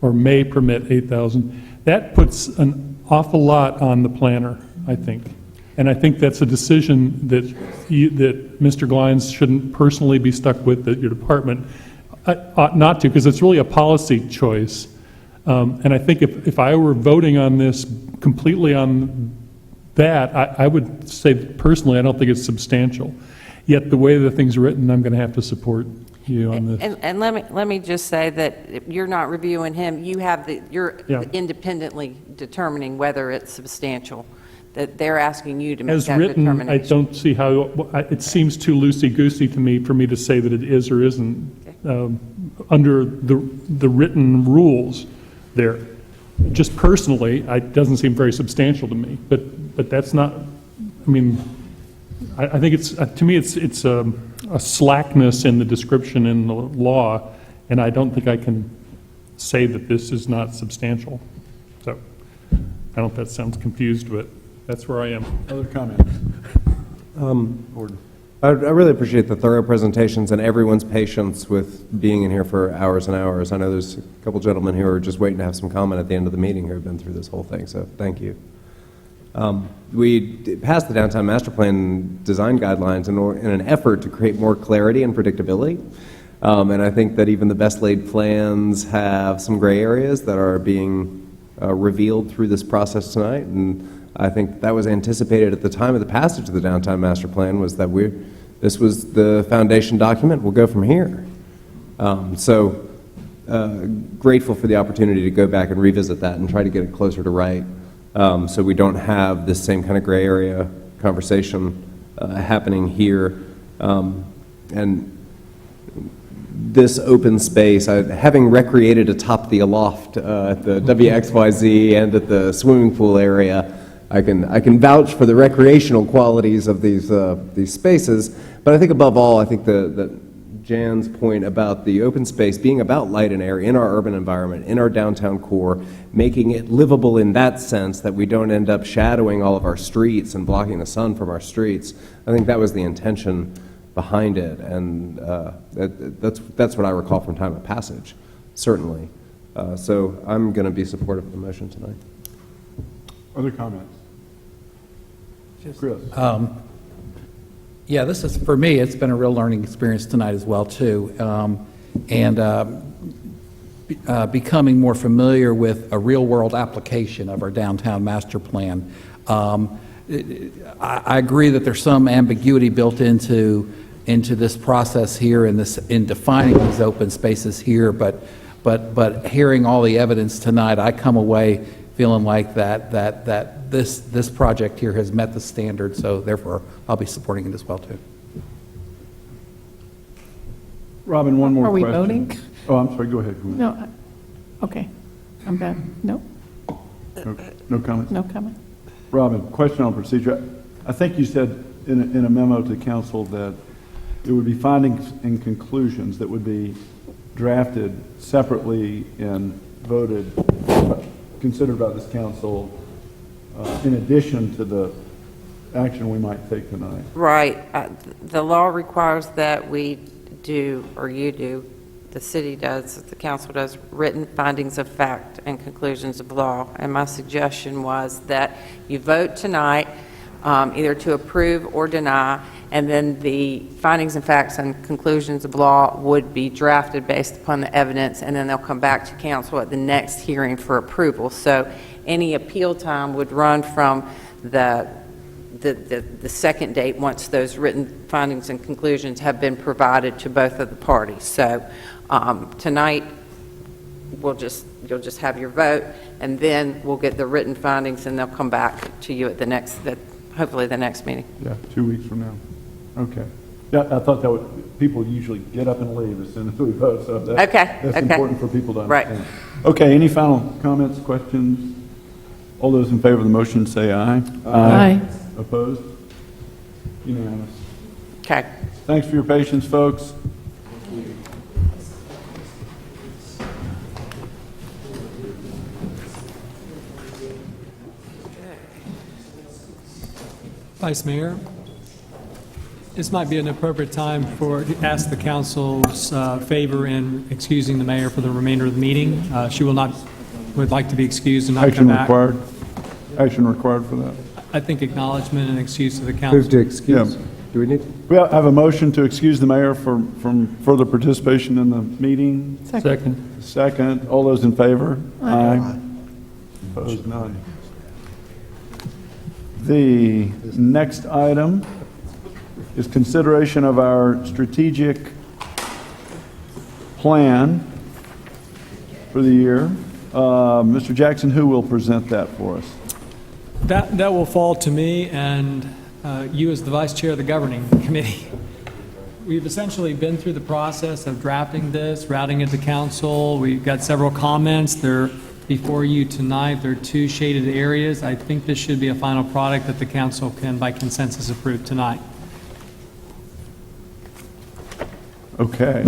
Speaker 5: or may permit 8,000. That puts an awful lot on the planner, I think. And I think that's a decision that Mr. Glines shouldn't personally be stuck with, that your department ought not to, because it's really a policy choice. And I think if I were voting on this completely on that, I would say personally I don't think it's substantial. Yet the way the thing's written, I'm going to have to support you on this.
Speaker 2: And let me just say that you're not reviewing him, you're
Speaker 5: Yeah.
Speaker 2: independently determining whether it's substantial, that they're asking you to make
Speaker 5: As
Speaker 2: that
Speaker 5: written, I
Speaker 2: determination.
Speaker 5: don't see how, it seems too loosey-goosey to me for me to say that it is or isn't under the written rules there. Just personally, it doesn't seem very substantial to me, but that's not, I mean, I think it's, to me, it's a slackness in the description in the law, and I don't think I can say that this is not substantial. So, I don't know if that sounds confused, but that's where I am.
Speaker 1: Other comments? Gordon.
Speaker 12: I really appreciate the thorough presentations and everyone's patience with being in here for hours and hours. I know there's a couple gentlemen who are just waiting to have some comment at the end of the meeting who have been through this whole thing, so thank you. We passed the Downtown Master Plan design guidelines in an effort to create more clarity and predictability. And I think that even the best laid plans have some gray areas that are being revealed through this process tonight. And I think that was anticipated at the time of the passage of the Downtown Master Plan, was that this was the foundation document. We'll go from here. Grateful for the opportunity to go back and revisit that and try to get it closer to right, so we don't have this same kind of gray area conversation happening here. And this open space, having recreated atop the aloft at the WXYZ and at the swimming pool area, I can vouch for the recreational qualities of these spaces. But I think above all, I think that Jan's point about the open space being about light and air in our urban environment, in our downtown core, making it livable in that sense that we don't end up shadowing all of our streets and blocking the sun from our streets. I think that was the intention behind it, and that's what I recall from time of passage, certainly. So I'm going to be supportive of the motion tonight.
Speaker 1: Other comments? Chris?
Speaker 11: Yeah, this is, for me, it's been a real learning experience tonight as well, too. Becoming more familiar with a real-world application of our downtown master plan. I agree that there's some ambiguity built into this process here in defining these open spaces here, but hearing all the evidence tonight, I come away feeling like that this project here has met the standard, so therefore I'll be supporting it as well too.
Speaker 1: Robin, one more
Speaker 4: Are we
Speaker 1: question.
Speaker 4: voting?
Speaker 1: Oh, I'm sorry, go ahead.
Speaker 4: No, okay. I'm done. No,
Speaker 1: No comments?
Speaker 4: no comment.
Speaker 1: Robin, question on procedure. I think you said in a memo to council that it would be findings and conclusions that would be drafted separately and voted, considered by this council in addition to the action we might take tonight.
Speaker 2: Right. The law requires that we do, or you do, the city does, the council does, written findings of fact and conclusions of law. And my suggestion was that you vote tonight either to approve or deny, and then the findings and facts and conclusions of law would be drafted based upon the evidence, and then they'll come back to council at the next hearing for approval. So any appeal time would run from the second date once those written findings and conclusions have been provided to both of the parties. So tonight, you'll just have your vote, and then we'll get the written findings, and they'll come back to you at hopefully the next meeting.
Speaker 1: Yeah, 2 weeks from now. Okay. Yeah, I thought people usually get up and leave as soon as we vote, so that's important for people to understand.
Speaker 2: Right.
Speaker 1: Okay, any final comments, questions? All those in favor of the motion say aye.
Speaker 4: Aye.
Speaker 1: Opposed? Unanimous.
Speaker 2: Okay.
Speaker 1: Thanks for your patience, folks.
Speaker 13: Vice Mayor, this might be an appropriate time to ask the council's favor in excusing the mayor for the remainder of the meeting. She would like to be excused and not come back.
Speaker 1: Action required for that.
Speaker 13: I think acknowledgement and excuse to the council.
Speaker 12: Move to excuse.
Speaker 1: Yeah.
Speaker 12: Do we need?
Speaker 1: We have a motion to excuse the mayor from further participation in the meeting.
Speaker 5: Second.
Speaker 1: Second. All those in favor? Aye. Opposed? None. The next item is consideration of our strategic plan for the year. Mr. Jackson, who will present that for us?
Speaker 13: That will fall to me and you as the vice chair of the governing committee. We've essentially been through the process of drafting this, routing it to council. We've got several comments. They're before you tonight. There are 2 shaded areas. I think this should be a final product that the council can, by consensus, approve tonight.
Speaker 1: Okay.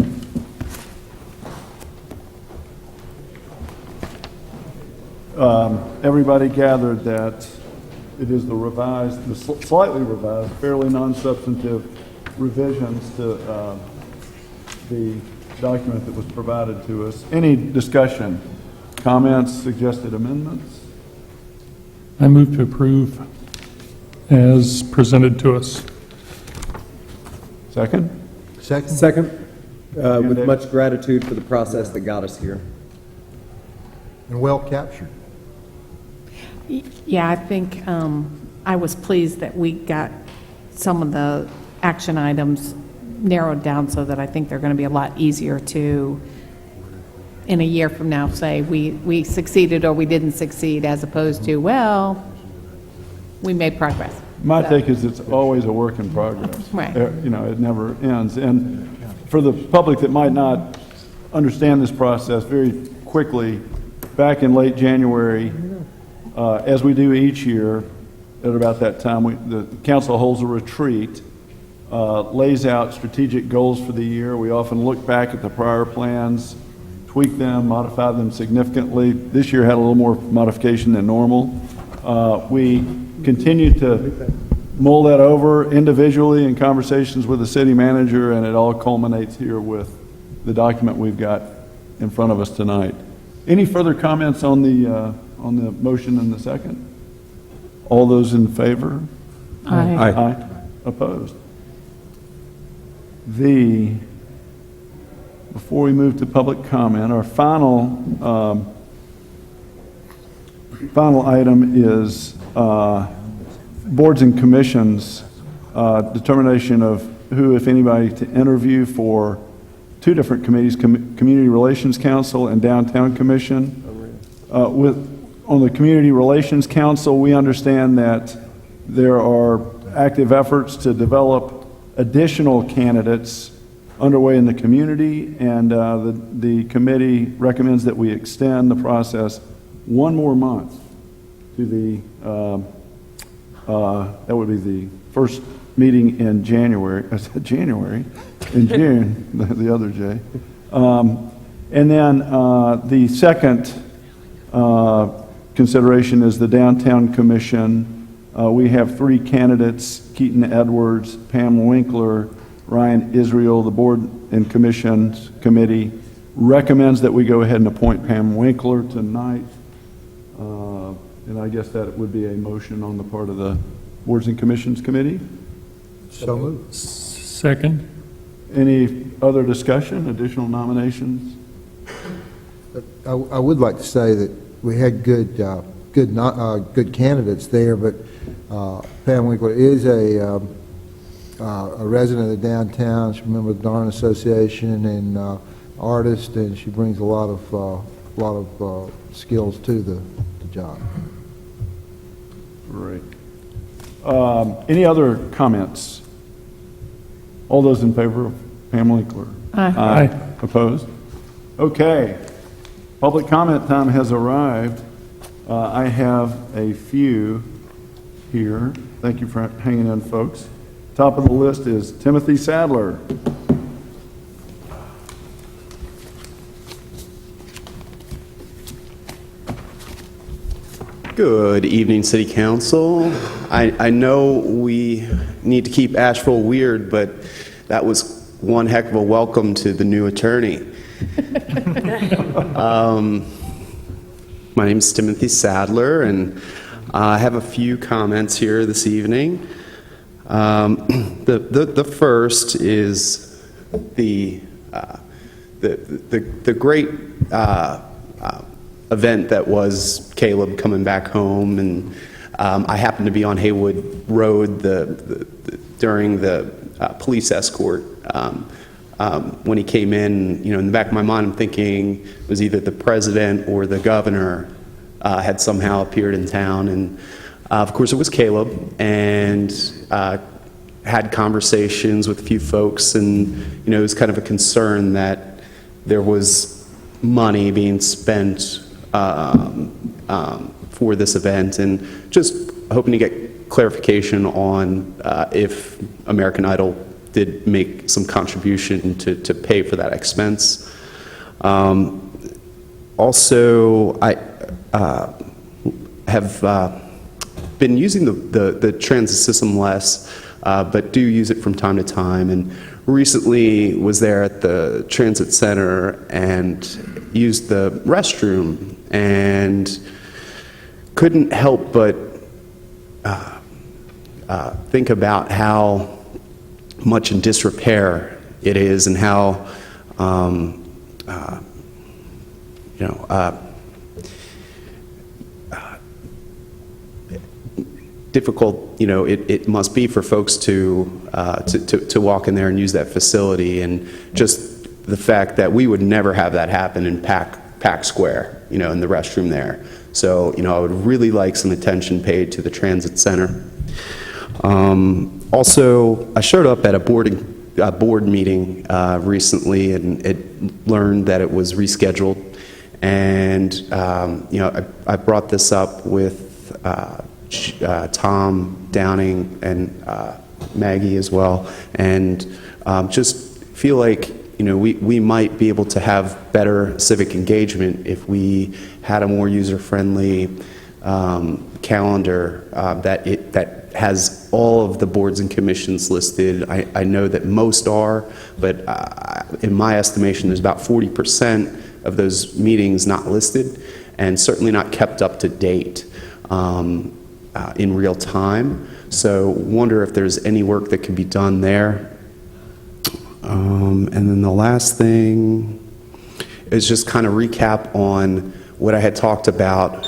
Speaker 1: Everybody gathered that it is the revised, the slightly revised, fairly non-substantive revisions to the document that was provided to us. Any discussion, comments, suggested amendments?
Speaker 5: I move to approve as presented to us.
Speaker 1: Second?
Speaker 12: Second, with much gratitude for the process that got us here.
Speaker 9: And well captured.
Speaker 4: Yeah, I think I was pleased that we got some of the action items narrowed down so that I think they're going to be a lot easier to, in a year from now, say we succeeded or we didn't succeed, as opposed to, well, we made progress.
Speaker 1: My take is it's always a work in progress.
Speaker 4: Right.
Speaker 1: You know, it never ends. And for the public that might not understand this process, very quickly, back in late January, as we do each year, at about that time, the council holds a retreat, lays out strategic goals for the year. We often look back at the prior plans, tweak them, modify them significantly. This year had a little more modification than normal. We continue to mull that over individually in conversations with the city manager, and it all culminates here with the document we've got in front of us tonight. Any further comments on the motion and the second? All those in favor?
Speaker 4: Aye.
Speaker 1: Aye. Opposed? Before we move to public comment, our final item is boards and commissions, determination of who, if anybody, to interview for 2 different committees, Community Relations Council and Downtown Commission. On the Community Relations Council, we understand that there are active efforts to develop additional candidates underway in the community, and the committee recommends that we extend the process 1 more month to the, that would be the first meeting in January, I said January, in June, the other J. And then the second consideration is the Downtown Commission. We have 3 candidates, Keaton Edwards, Pam Winkler, Ryan Israel. The Board and Commissions Committee recommends that we go ahead and appoint Pam Winkler tonight. And I guess that would be a motion on the part of the Boards and Commissions Committee.
Speaker 9: So moved.
Speaker 5: Second.
Speaker 1: Any other discussion, additional nominations?
Speaker 9: I would like to say that we had good candidates there, but Pam Winkler is a resident of the downtown. She's a member of the Darn Association and artist, and she brings a lot of skills to the job.
Speaker 1: Great. Any other comments? All those in favor of Pam Winkler?
Speaker 4: Aye.
Speaker 1: Opposed? Okay. Public comment time has arrived. I have a few here. Thank you for hanging in, folks. Top of the list is Timothy Sadler.
Speaker 14: Good evening, City Council. I know we need to keep Asheville weird, but that was one heck of a welcome to the new attorney. My name is Timothy Sadler, and I have a few comments here this evening. The first is the great event that was Caleb coming back home, and I happened to be on Haywood Road during the police escort. When he came in, in the back of my mind, I'm thinking it was either the president or the governor had somehow appeared in town. And of course, it was Caleb, and had conversations with a few folks, and it was kind of a concern that there was money being spent for this event, and just hoping to get clarification on if American Idol did make some contribution to pay for that expense. Also, I have been using the transit system less, but do use it from time to time, and recently was there at the transit center and used the restroom, and couldn't help but think about how much in disrepair it is, and how difficult it must be for folks to walk in there and use that facility, and just the fact that we would never have that happen in Pack Square, in the restroom there. So I would really like some attention paid to the transit center. Also, I showed up at a board meeting recently, and it learned that it was rescheduled, and I brought this up with Tom Downing and Maggie as well, and just feel like we might be able to have better civic engagement if we had a more user-friendly calendar that has all of the boards and commissions listed. I know that most are, but in my estimation, there's about 40% of those meetings not listed, and certainly not kept up to date in real time. So wonder if there's any work that can be done there. And then the last thing is just kind of recap on what I had talked about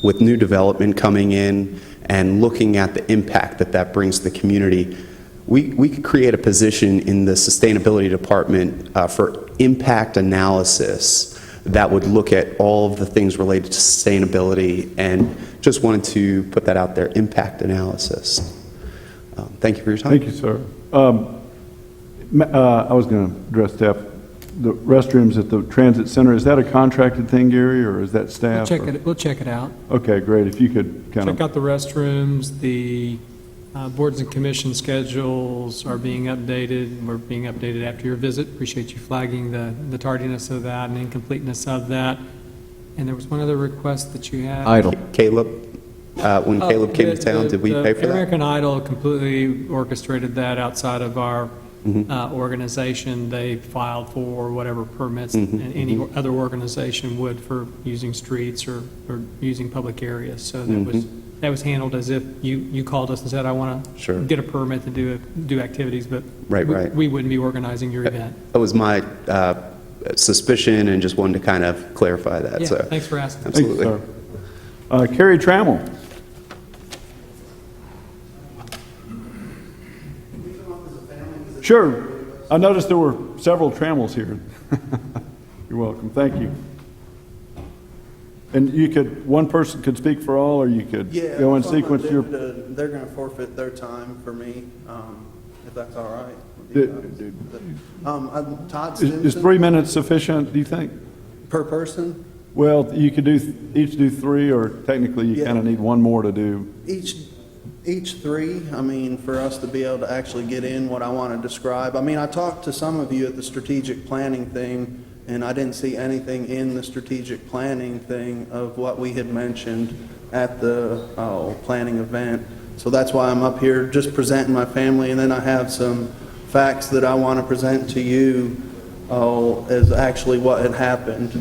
Speaker 14: with new development coming in and looking at the impact that brings to the community. We could create a position in the sustainability department for impact analysis that would look at all of the things related to sustainability, and just wanted to put that out there, impact analysis. Thank you for your time.
Speaker 1: Thank you, sir. I was going to address staff. The restrooms at the transit center, is that a contracted thing, Gary, or is that staff?
Speaker 13: We'll check it out.
Speaker 1: Okay, great. If you could kind of...
Speaker 13: Check out the restrooms. The boards and commission schedules are being updated. We're being updated after your visit. Appreciate you flagging the tardiness of that and incompleteness of that. And there was one other request that you had.
Speaker 12: Idle.
Speaker 14: Caleb, when Caleb came to town, did we pay for that?
Speaker 13: American Idol completely orchestrated that outside of our organization. They filed for whatever permits any other organization would for using streets or using public areas. So that was handled as if you called us and said, I want to get a permit to do activities, but we wouldn't be organizing your event.
Speaker 14: That was my suspicion, and just wanted to kind of clarify that.
Speaker 13: Yeah,
Speaker 14: so
Speaker 13: thanks for asking.
Speaker 14: Absolutely.
Speaker 1: Thanks, Carrie Trammell. Sure. I noticed there were several Trammells here. You're welcome. Thank you. And one person could speak for all, or you could go in sequence.
Speaker 15: They're going to forfeit their time for me, if that's all right. I'm Todd Stimson.
Speaker 1: Is 3 minutes sufficient, do you think?
Speaker 15: Per person?
Speaker 1: Well, you could each do 3, or technically you kind of need one more to do.
Speaker 15: Each 3, I mean, for us to be able to actually get in what I want to describe. I mean, I talked to some of you at the strategic planning thing, and I didn't see anything in the strategic planning thing of what we had mentioned at the planning event. So that's why I'm up here just presenting my family, and then I have some facts that I want to present to you as actually what had happened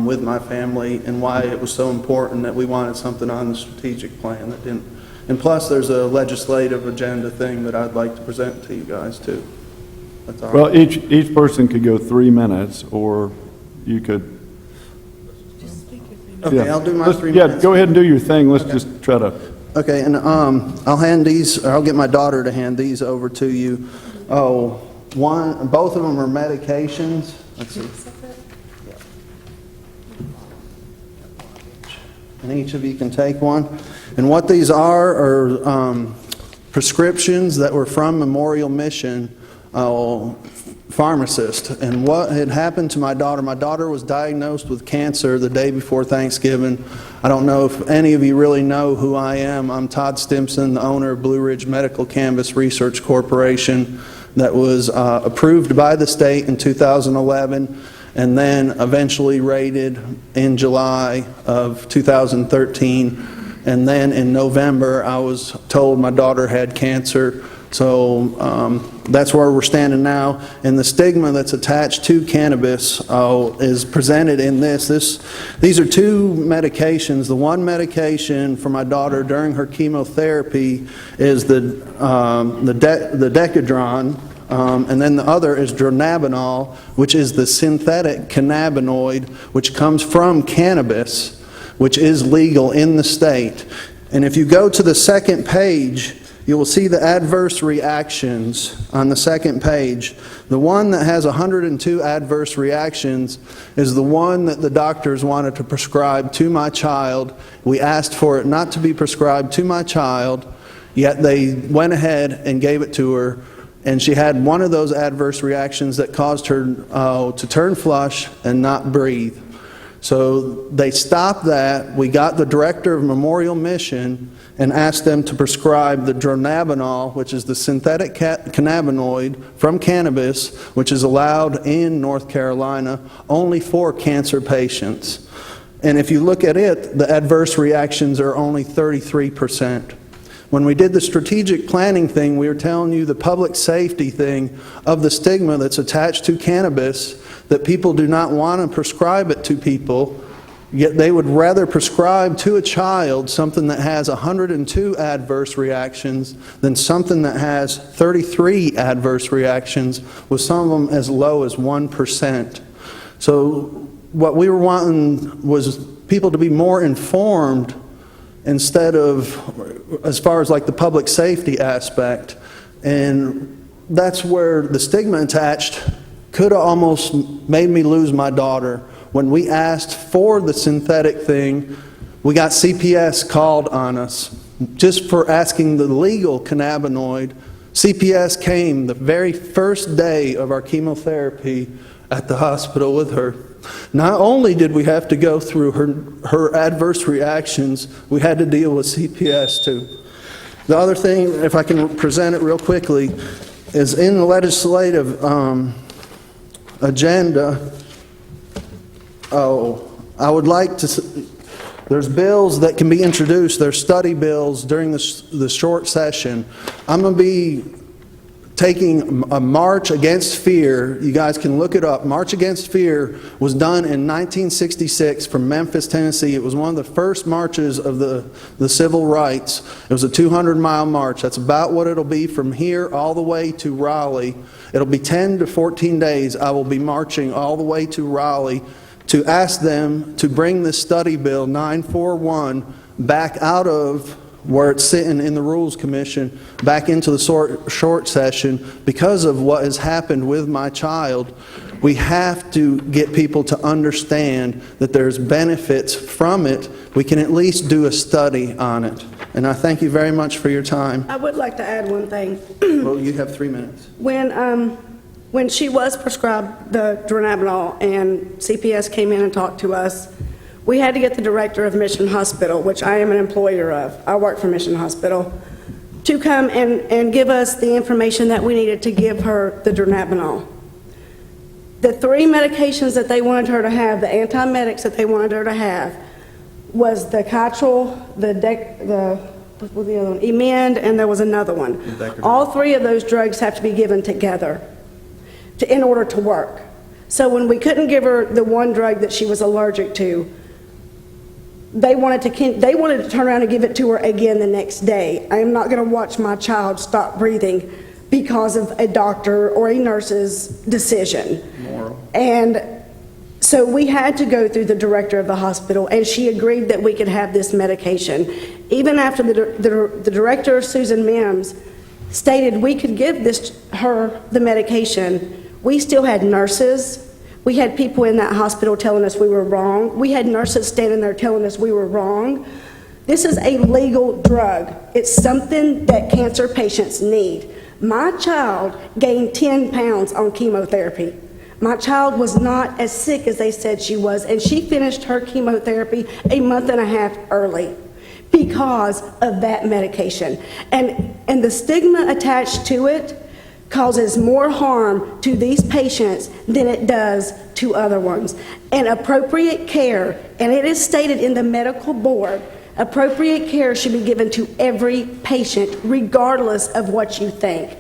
Speaker 15: with my family, and why it was so important that we wanted something on the strategic plan that didn't. And plus, there's a legislative agenda thing that I'd like to present to you guys too. That's all
Speaker 1: Well,
Speaker 15: right.
Speaker 1: each person could go 3 minutes, or you could.
Speaker 15: Okay, I'll do my 3 minutes.
Speaker 1: Yeah, go ahead and do your thing. Let's just try to.
Speaker 15: Okay, and I'll hand these, or I'll get my daughter to hand these over to you. both of them are medications. Let's see. And each of you can take one. And what these are prescriptions that were from Memorial Mission pharmacist. And what had happened to my daughter was diagnosed with cancer the day before Thanksgiving. I don't know if any of you really know who I am. I'm Todd Stimson, the owner of Blue Ridge Medical Cannabis Research Corporation, that was approved by the state in 2011 and then eventually rated in July of 2013. And then in November, I was told my daughter had cancer. So that's where we're standing now. And the stigma that's attached to cannabis is presented in this. These are two medications. The one medication for my daughter during her chemotherapy is the Decadron. And then the other is dronabinol, which is the synthetic cannabinoid, which comes from cannabis, which is legal in the state. And if you go to the second page, you will see the adverse reactions on the second page. The one that has 102 adverse reactions is the one that the doctors wanted to prescribe to my child. We asked for it not to be prescribed to my child, yet they went ahead and gave it to her. And she had one of those adverse reactions that caused her to turn flush and not breathe. So they stopped that. We got the director of Memorial Mission and asked them to prescribe the dronabinol, which is the synthetic cannabinoid from cannabis, which is allowed in North Carolina only for cancer patients. And if you look at it, the adverse reactions are only 33%. When we did the strategic planning thing, we were telling you the public safety thing of the stigma that's attached to cannabis, that people do not want to prescribe it to people, yet they would rather prescribe to a child something that has 102 adverse reactions than something that has 33 adverse reactions, with some of them as low as 1%. So what we were wanting was people to be more informed instead of, as far as like the public safety aspect. And that's where the stigma attached could have almost made me lose my daughter. When we asked for the synthetic thing, we got CPS called on us just for asking the legal cannabinoid. CPS came the very first day of our chemotherapy at the hospital with her. Not only did we have to go through her adverse reactions, we had to deal with CPS too. The other thing, if I can present it real quickly, is in the legislative agenda. I would like to, there's bills that can be introduced, there's study bills during the short session. I'm going to be taking a March Against Fear. You guys can look it up. March Against Fear was done in 1966 from Memphis, Tennessee. It was one of the first marches of the civil rights. It was a 200-mile march. That's about what it'll be from here all the way to Raleigh. It'll be 10 to 14 days. I will be marching all the way to Raleigh to ask them to bring this study bill 941 back out of where it's sitting in the Rules Commission back into the short session because of what has happened with my child. We have to get people to understand that there's benefits from it. We can at least do a study on it. And I thank you very much for your time.
Speaker 16: I would like to add one thing.
Speaker 15: Well, you have 3 minutes.
Speaker 16: When she was prescribed the dronabinol and CPS came in and talked to us, we had to get the director of Mission Hospital, which I am an employer of, I work for Mission Hospital, to come and give us the information that we needed to give her the dronabinol. The 3 medications that they wanted her to have, the antiemetics that they wanted her to have, was the Kytril, what was the other one? Emend, and there was another one. All 3 of those drugs have to be given together in order to work. So when we couldn't give her the one drug that she was allergic to, they wanted to turn around and give it to her again the next day. I am not going to watch my child stop breathing because of a doctor or a nurse's decision.
Speaker 15: Moral. And
Speaker 16: so we had to go through the director of the hospital, and she agreed that we could have this medication. Even after the director, Susan Mims, stated we could give her the medication, we still had nurses. We had people in that hospital telling us we were wrong. We had nurses standing there telling us we were wrong. This is a legal drug. It's something that cancer patients need. My child gained 10 pounds on chemotherapy. My child was not as sick as they said she was, and she finished her chemotherapy a month and a half early because of that medication. And the stigma attached to it causes more harm to these patients than it does to other ones. And appropriate care, and it is stated in the medical board, appropriate care should be given to every patient, regardless of what you think.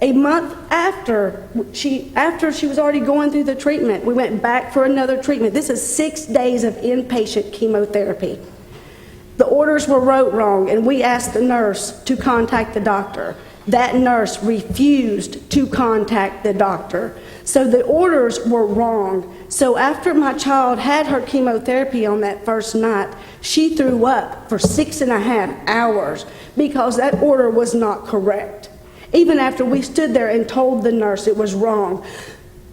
Speaker 16: A month after she was already going through the treatment, we went back for another treatment. This is 6 days of inpatient chemotherapy. The orders were wrote wrong, and we asked the nurse to contact the doctor. That nurse refused to contact the doctor. So the orders were wrong. So after my child had her chemotherapy on that first night, she threw up for 6.5 hours because that order was not correct. Even after we stood there and told the nurse it was wrong.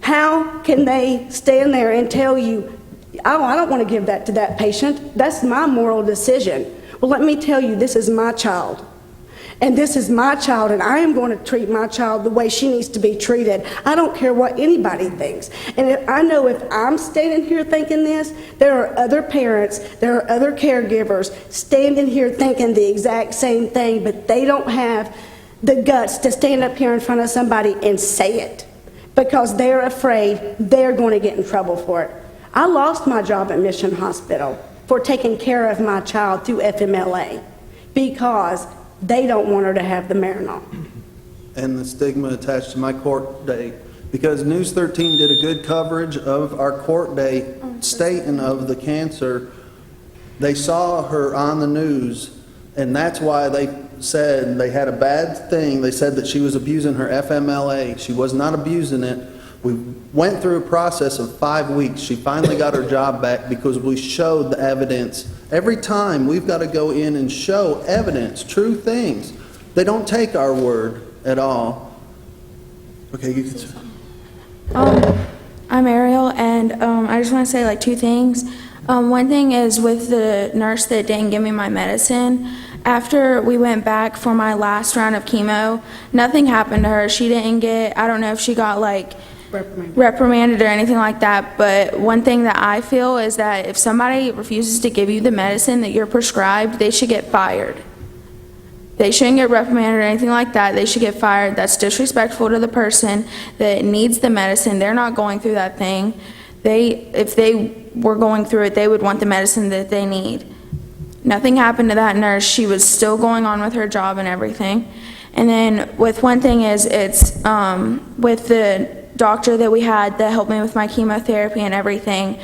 Speaker 16: How can they stand there and tell you, oh, I don't want to give that to that patient. That's my moral decision. Well, let me tell you, this is my child. And this is my child, and I am going to treat my child the way she needs to be treated. I don't care what anybody thinks. And I know if I'm standing here thinking this, there are other parents, there are other caregivers standing here thinking the exact same thing, but they don't have the guts to stand up here in front of somebody and say it because they're afraid they're going to get in trouble for it. I lost my job at Mission Hospital for taking care of my child through FMLA because they don't want her to have the Marinol.
Speaker 15: And the stigma attached to my court date, because News 13 did a good coverage of our court date stating of the cancer. They saw her on the news, and that's why they said they had a bad thing. They said that she was abusing her FMLA. She was not abusing it. We went through a process of 5 weeks. She finally got her job back because we showed the evidence. Every time we've got to go in and show evidence, true things. They don't take our word at all. Okay, you can.
Speaker 17: I'm Ariel, and I just want to say like 2 things. One thing is with the nurse that didn't give me my medicine. After we went back for my last round of chemo, nothing happened to her. She didn't get, I don't know if she got like reprimanded or anything like that, but one thing that I feel is that if somebody refuses to give you the medicine that you're prescribed, they should get fired. They shouldn't get reprimanded or anything like that. They should get fired. That's disrespectful to the person that needs the medicine. They're not going through that thing. If they were going through it, they would want the medicine that they need. Nothing happened to that nurse. She was still going on with her job and everything. And then with one thing is it's with the doctor that we had that helped me with my chemotherapy and everything,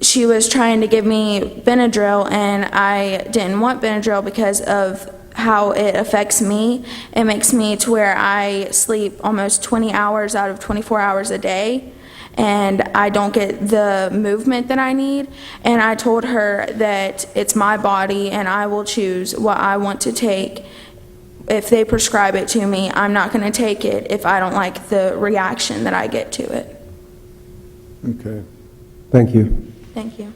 Speaker 17: she was trying to give me Benadryl, and I didn't want Benadryl because of how it affects me. It makes me to where I sleep almost 20 hours out of 24 hours a day, and I don't get the movement that I need. And I told her that it's my body and I will choose what I want to take. If they prescribe it to me, I'm not going to take it if I don't like the reaction that I get to it.
Speaker 1: Okay.
Speaker 12: Thank you.
Speaker 17: Thank you.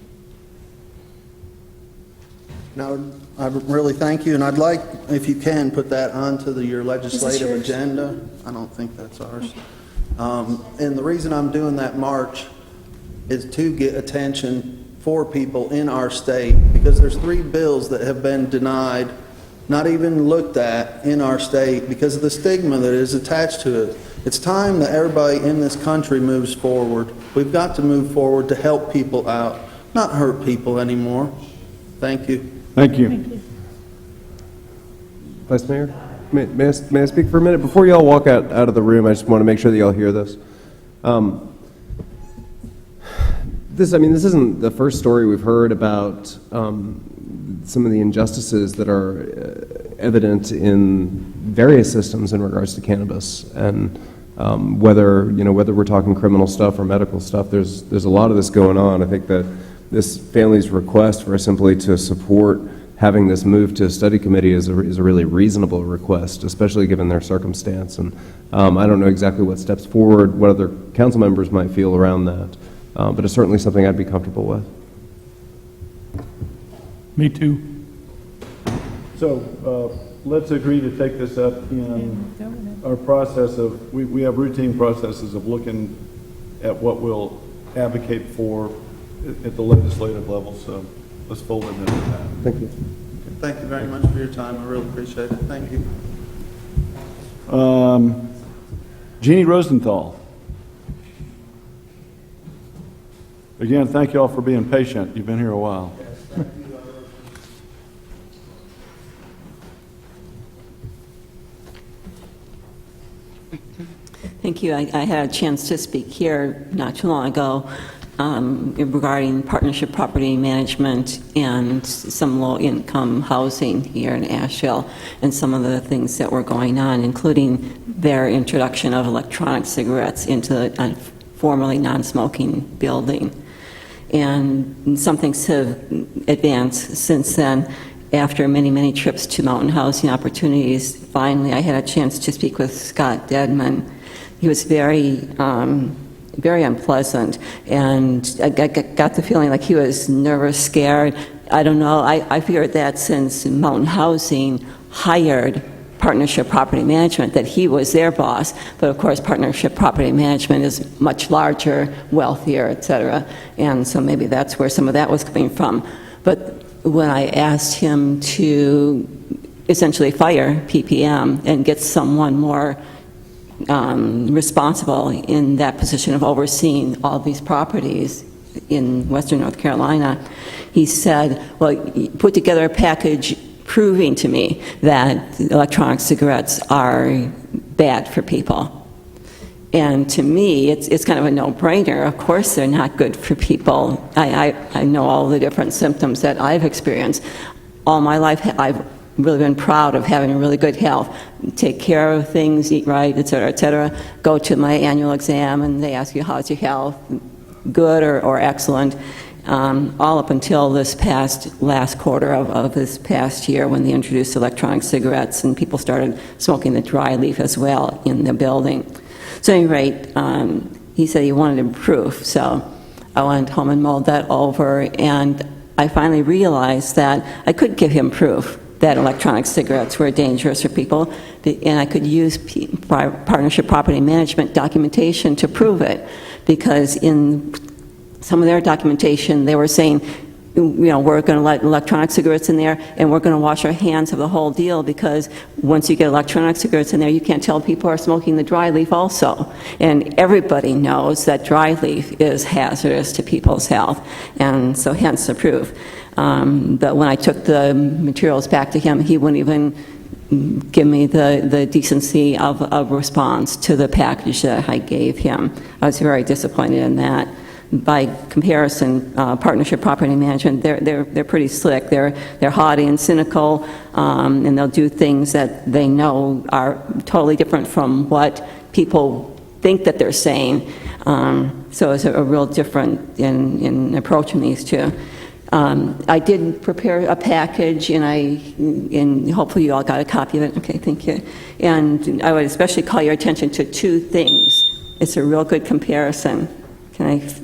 Speaker 15: Now, I really thank you, and I'd like, if you can, put that onto your legislative agenda. I don't think that's ours. And the reason I'm doing that march is to get attention for people in our state, because there's 3 bills that have been denied, not even looked at in our state because of the stigma that is attached to it. It's time that everybody in this country moves forward. We've got to move forward to help people out, not hurt people anymore. Thank you.
Speaker 1: Thank you.
Speaker 17: Thank you.
Speaker 12: Vice Mayor, may I speak for a minute? Before you all walk out of the room, I just want to make sure that you all hear this. This isn't the first story we've heard about some of the injustices that are evident in various systems in regards to cannabis, and whether we're talking criminal stuff or medical stuff, there's a lot of this going on. I think that this family's request for simply to support having this move to a study committee is a really reasonable request, especially given their circumstance. And I don't know exactly what steps forward, what other council members might feel around that, but it's certainly something I'd be comfortable with.
Speaker 5: Me too.
Speaker 1: So let's agree to take this up in our process of, we have routine processes of looking at what we'll advocate for at the legislative level, so let's fold it into that.
Speaker 15: Thank you. Thank you very much for your time. I really appreciate it. Thank you.
Speaker 1: Jeannie Rosenthal. Again, thank you all for being patient. You've been here a while.
Speaker 18: Thank you. I had a chance to speak here not too long ago regarding partnership property management and some low-income housing here in Asheville and some of the things that were going on, including their introduction of electronic cigarettes into a formerly non-smoking building. And some things have advanced since then. After many, many trips to Mountain Housing Opportunities, finally I had a chance to speak with Scott Dedman. He was very unpleasant, and I got the feeling like he was nervous, scared. I don't know. I figured that since Mountain Housing hired Partnership Property Management, that he was their boss. But of course, Partnership Property Management is much larger, wealthier, et cetera. And so maybe that's where some of that was coming from. But when I asked him to essentially fire PPM and get someone more responsible in that position of overseeing all these properties in Western North Carolina, he said, well, put together a package proving to me that electronic cigarettes are bad for people. And to me, it's kind of a no-brainer. Of course they're not good for people. I know all the different symptoms that I've experienced. All my life, I've really been proud of having really good health. Take care of things, eat right, et cetera, et cetera. Go to my annual exam, and they ask you, how's your health? Good or excellent. All up until this last quarter of this past year when they introduced electronic cigarettes and people started smoking the dry leaf as well in the building. So at any rate, he said he wanted proof, so I went home and mulled that over, and I finally realized that I could give him proof that electronic cigarettes were dangerous for people, and I could use Partnership Property Management documentation to prove it, because in some of their documentation, they were saying, you know, we're going to let electronic cigarettes in there, and we're going to wash our hands of the whole deal, because once you get electronic cigarettes in there, you can't tell people are smoking the dry leaf also. And everybody knows that dry leaf is hazardous to people's health, and so hence the proof. But when I took the materials back to him, he wouldn't even give me the decency of response to the package that I gave him. I was very disappointed in that. By comparison, Partnership Property Management, they're pretty slick. They're haughty and cynical, and they'll do things that they know are totally different from what people think that they're saying. So it's a real difference in approaching these two. I did prepare a package, and hopefully you all got a copy of it. Okay, thank you. And I would especially call your attention to two things. It's a real good comparison. Can I?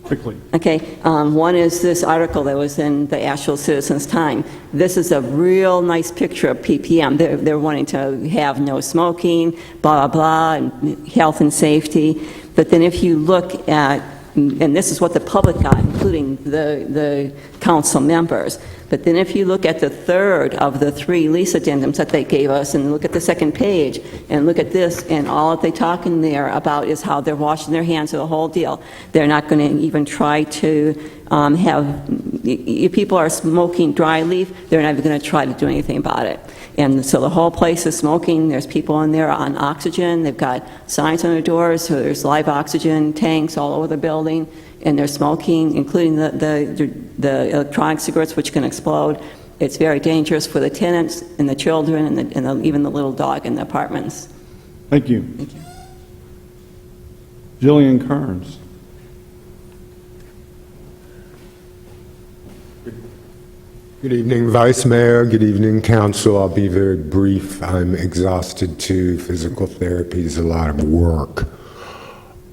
Speaker 1: Quickly.
Speaker 18: Okay, one is this article that was in the Asheville Citizens Time. This is a real nice picture of PPM. They're wanting to have no smoking, blah, blah, blah, and health and safety. But then if you look at, and this is what the public got, including the council members, but then if you look at the third of the three lease addendums that they gave us, and look at the second page, and look at this, and all that they talk in there about is how they're washing their hands of the whole deal. They're not going to even try to if people are smoking dry leaf, they're not even going to try to do anything about it. And so the whole place is smoking. There's people in there on oxygen. They've got signs on their doors, so there's live oxygen tanks all over the building, and they're smoking, including the electronic cigarettes, which can explode. It's very dangerous for the tenants and the children and even the little dog in the apartments.
Speaker 1: Thank you.
Speaker 18: Thank you.
Speaker 1: Jillian Kearns.
Speaker 19: Good evening, Vice Mayor. Good evening, Council. I'll be very brief. I'm exhausted too. Physical therapy is a lot of work.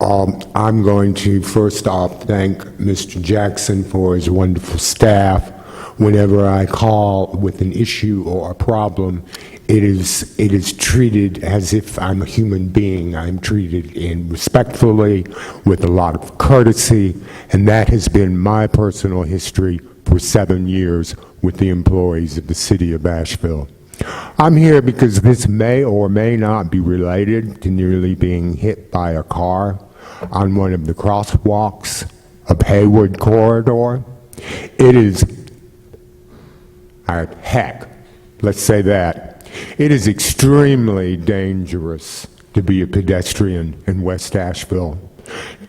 Speaker 19: I'm going to first off thank Mr. Jackson for his wonderful staff. Whenever I call with an issue or a problem, it is treated as if I'm a human being. I'm treated respectfully, with a lot of courtesy, and that has been my personal history for 7 years with the employees of the city of Asheville. I'm here because this may or may not be related to nearly being hit by a car on one of the crosswalks of Haywood Corridor. It is, heck, let's say that. It is extremely dangerous to be a pedestrian in West Asheville.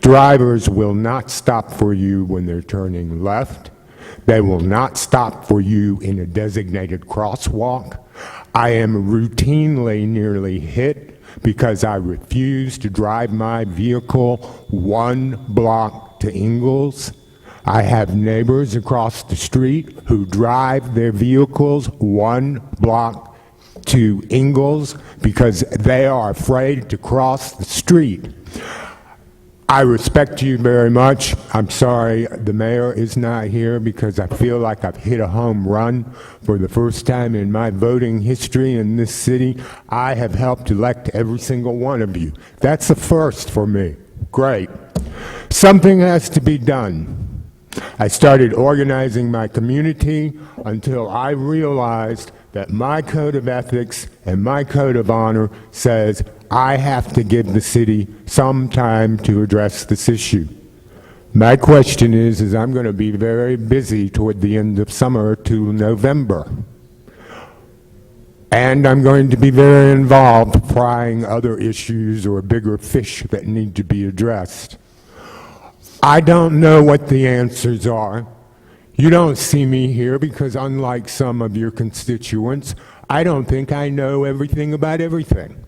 Speaker 19: Drivers will not stop for you when they're turning left. They will not stop for you in a designated crosswalk. I am routinely nearly hit because I refuse to drive my vehicle 1 block to Ingalls. I have neighbors across the street who drive their vehicles 1 block to Ingalls because they are afraid to cross the street. I respect you very much. I'm sorry the mayor is not here because I feel like I've hit a home run for the first time in my voting history in this city. I have helped elect every single one of you. That's a first for me. Great. Something has to be done. I started organizing my community until I realized that my code of ethics and my code of honor says I have to give the city some time to address this issue. My question is I'm going to be very busy toward the end of summer to November. And I'm going to be very involved frying other issues or bigger fish that need to be addressed. I don't know what the answers are. You don't see me here because unlike some of your constituents, I don't think I know everything about everything.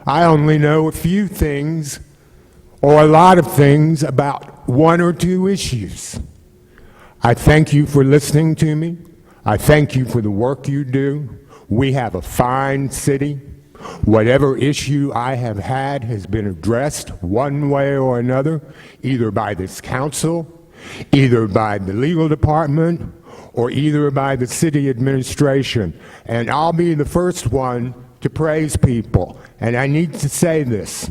Speaker 19: I only know a few things or a lot of things about 1 or 2 issues. I thank you for listening to me. I thank you for the work you do. We have a fine city. Whatever issue I have had has been addressed one way or another, either by this council, either by the legal department, or either by the city administration. And I'll be the first one to praise people. And I need to say this.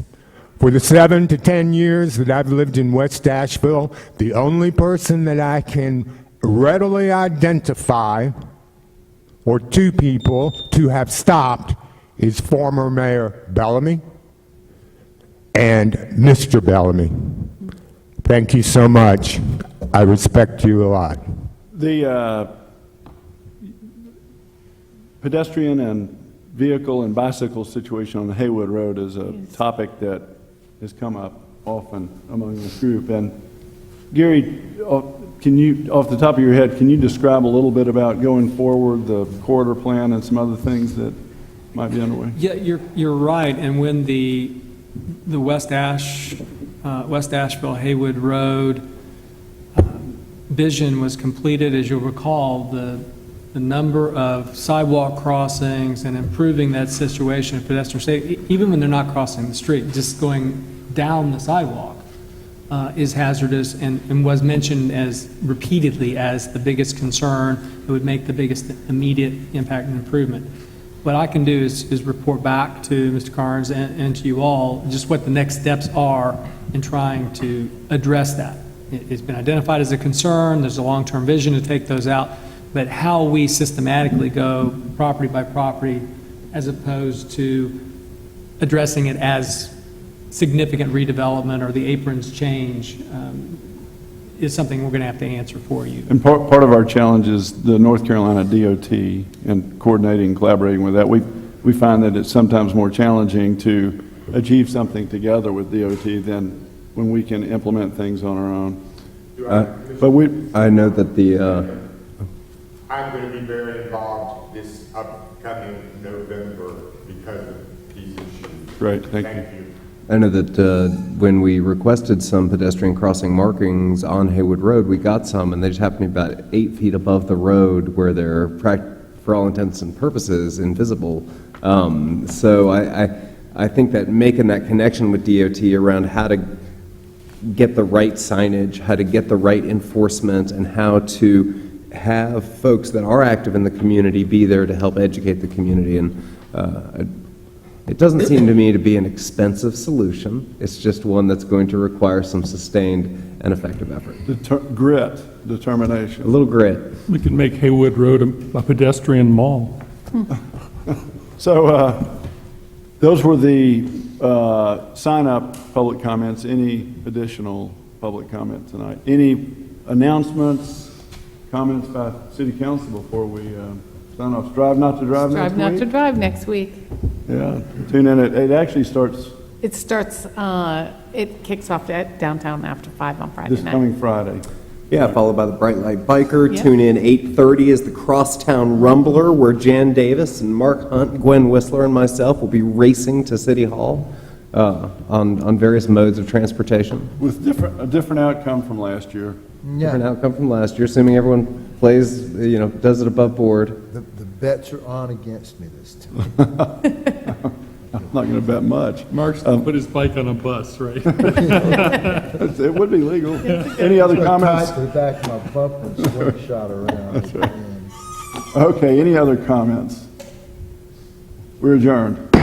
Speaker 19: For the 7 to 10 years that I've lived in West Asheville, the only person that I can readily identify, or 2 people, to have stopped is former Mayor Bellamy and Mr. Bellamy. Thank you so much. I respect you a lot.
Speaker 1: The pedestrian and vehicle and bicycle situation on the Haywood Road is a topic that has come up often among this group. And Gary, can you, off the top of your head, can you describe a little bit about going forward, the corridor plan and some other things that might be underway?
Speaker 13: Yeah, you're right. And when the West Asheville Haywood Road vision was completed, as you'll recall, the number of sidewalk crossings and improving that situation of pedestrian safety, even when they're not crossing the street, just going down the sidewalk is hazardous and was mentioned as repeatedly as the biggest concern that would make the biggest immediate impact and improvement. What I can do is report back to Mr. Carnes and to you all just what the next steps are in trying to address that. It's been identified as a concern. There's a long-term vision to take those out. But how we systematically go property by property as opposed to addressing it as significant redevelopment or the aprons change is something we're going to have to answer for you.
Speaker 1: And part of our challenge is the North Carolina DOT and coordinating, collaborating with that. We find that it's sometimes more challenging to achieve something together with DOT than when we can implement things on our own.
Speaker 12: I know that the
Speaker 19: I'm going to be very involved this upcoming November because of these issues.
Speaker 1: Great, thank you.
Speaker 12: I know that when we requested some pedestrian crossing markings on Haywood Road, we got some, and they just happen to be about 8 feet above the road where they're, for all intents and purposes, invisible. So I think that making that connection with DOT around how to get the right signage, how to get the right enforcement, and how to have folks that are active in the community be there to help educate the community. And it doesn't seem to me to be an expensive solution. It's just one that's going to require some sustained and effective effort.
Speaker 1: Determination.
Speaker 12: A little grit.
Speaker 5: We could make Haywood Road a pedestrian mall.
Speaker 1: So those were the sign-up public comments. Any additional public comment tonight? Any announcements, comments by City Council before we sign off? Drive not to drive next week?
Speaker 4: Drive not to drive next week.
Speaker 1: Yeah, tune in. It actually starts
Speaker 4: It starts, it kicks off at downtown after 5 on Friday night.
Speaker 1: this coming Friday.
Speaker 12: Yeah, followed by the Bright Light Biker.
Speaker 4: Yeah.
Speaker 12: Tune in 8:30 is the Crosstown Rumbler, where Jan Davis and Mark Hunt, Gwen Whistler, and myself will be racing to City Hall on various modes of transportation.
Speaker 1: With a different outcome from last year.
Speaker 12: Different outcome from last year, assuming everyone plays, does it above board.
Speaker 9: The bets are on against me this time.
Speaker 1: I'm not going to bet much.
Speaker 5: Mark's going to put his bike on a bus, right?
Speaker 1: It would be legal. Any other comments?
Speaker 9: Tied to the back of my bumper and slingshot around.
Speaker 1: That's right. Okay, any other comments? We're adjourned.